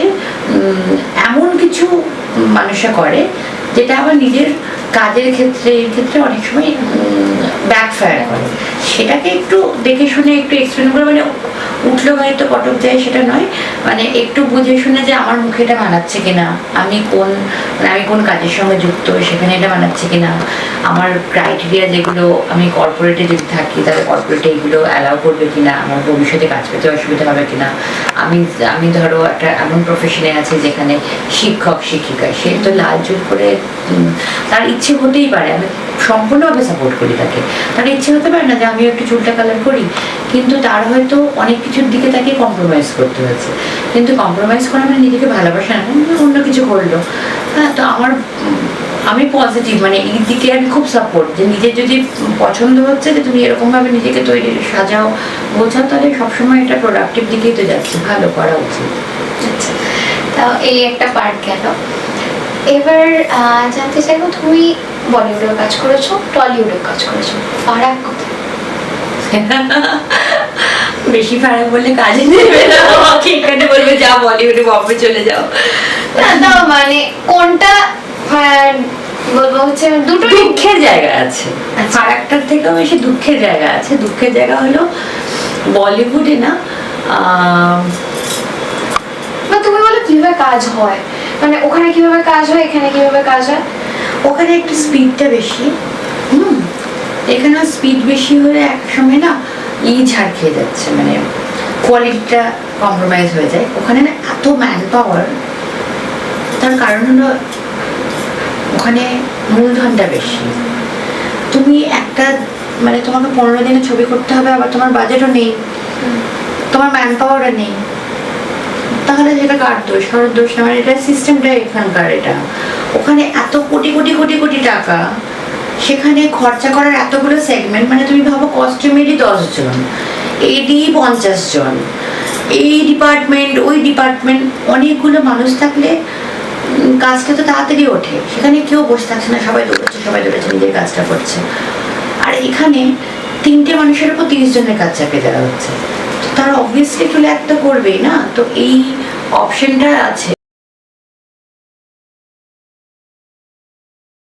এমন কিছু মানুষরা করে যেটা আবার নিজের কাজের ক্ষেত্রে অনেক সময় ব্যাকফায়ার করে, সেটাকে একটু দেখে শুনে একটু এক্সপ্লেন করে, মানে উঠলো হয়তো কটক যায় সেটা নয়, মানে একটু বুঝে শুনে যে আমার মুখে এটা মানাচ্ছে কিনা, আমি কোন কাজের সঙ্গে যুক্ত, সেখানে এটা মানাচ্ছে কিনা, আমার ক্রাইটেরিয়া যেগুলো, আমি কর্পোরেটে যদি থাকি তাহলে কর্পোরেটে এগুলো অ্যালাউ করবে কিনা, আমার ভবিষ্যতে কাজ পেতে অসুবিধা হবে কিনা, আমি ধরো একটা এমন প্রফেশনে আছি যেখানে শিক্ষক শিক্ষিকা, সে তো লাল চুল করে তার ইচ্ছে হতেই পারে, আমি সম্পূর্ণভাবে সাপোর্ট করি তাকে, তার ইচ্ছে হতে পারে না যে আমি একটু চুলটা কালার করি, কিন্তু তার হয়তো অনেক কিছুর দিকে তাকে কম্প্রোমাইজ করতে হয়েছে, কিন্তু কম্প্রোমাইজ করা মানে নিজেকে ভালোবাসা না, অন্য কিছু করলো। হ্যাঁ, তো আমি পজিটিভ, মানে এই দিকে আমি খুব সাপোর্ট, যে নিজের যদি পছন্দ হচ্ছে যে তুমি এরকমভাবে নিজেকে তৈরি সাজাও বোঝাও, তাহলে সবসময় এটা প্রোডাক্টিভ দিকেই তো যাচ্ছে, ভালো করা উচিত। আচ্ছা, তাও এই একটা পার্ট গেল। এবার জানতে চাইবো, তুমি বলিউডেও কাজ করেছো, টলিউডেও কাজ করেছো, ফারাক কোথায়? বেশি ফারাক বললে কাজে নেবে না, আমাকে এখানে বলবে যা বলিউডে বম্বে চলে যাও। না, তাও মানে কোনটা বলবো হচ্ছে, দুটো দুঃখের জায়গা আছে, ফারাকটার থেকেও বেশি দুঃখের জায়গা আছে। দুঃখের জায়গা হলো বলিউডে না, তুমি বলো কিভাবে কাজ হয়, মানে ওখানে কিভাবে কাজ হয়, এখানে কিভাবে কাজ হয়? ওখানে একটু স্পিডটা বেশি, এখানে স্পিড বেশি হলে এক সময় না ঝাড় খেয়ে যাচ্ছে, মানে কোয়ালিটিটা কম্প্রোমাইজ হয়ে যায়। ওখানে না এত ম্যান পাওয়ার, তার কারণ হলো ওখানে মূলধনটা বেশি। তুমি একটা, মানে তোমাকে 15 দিনে ছবি করতে হবে, আবার তোমার বাজেটও নেই, তোমার ম্যান পাওয়ারও নেই, তাহলে যেটা কার দোষ? কারোর দোষ না, মানে এটা সিস্টেমটা এখানকার। এটা ওখানে এত কোটি কোটি কোটি কোটি টাকা, সেখানে খরচা করার এতগুলো সেগমেন্ট, মানে তুমি ভাবো কস্টিউমেরই 10 জন, এডি 50 জন, এই ডিপার্টমেন্ট ওই ডিপার্টমেন্ট, অনেকগুলো মানুষ থাকলে কাজটা তো তাড়াতাড়ি ওঠে। সেখানে কেউ বসে থাকছে না, সবাই দৌড়াচ্ছে নিজের কাজটা করছে। আর এখানে 3টে মানুষের উপর 30 জনের কাজ চাপিয়ে দেওয়া হচ্ছে, তারা অবভিয়াসলি একটু ল্যাগ তো করবেই না। তো এই অপশনটা আছে।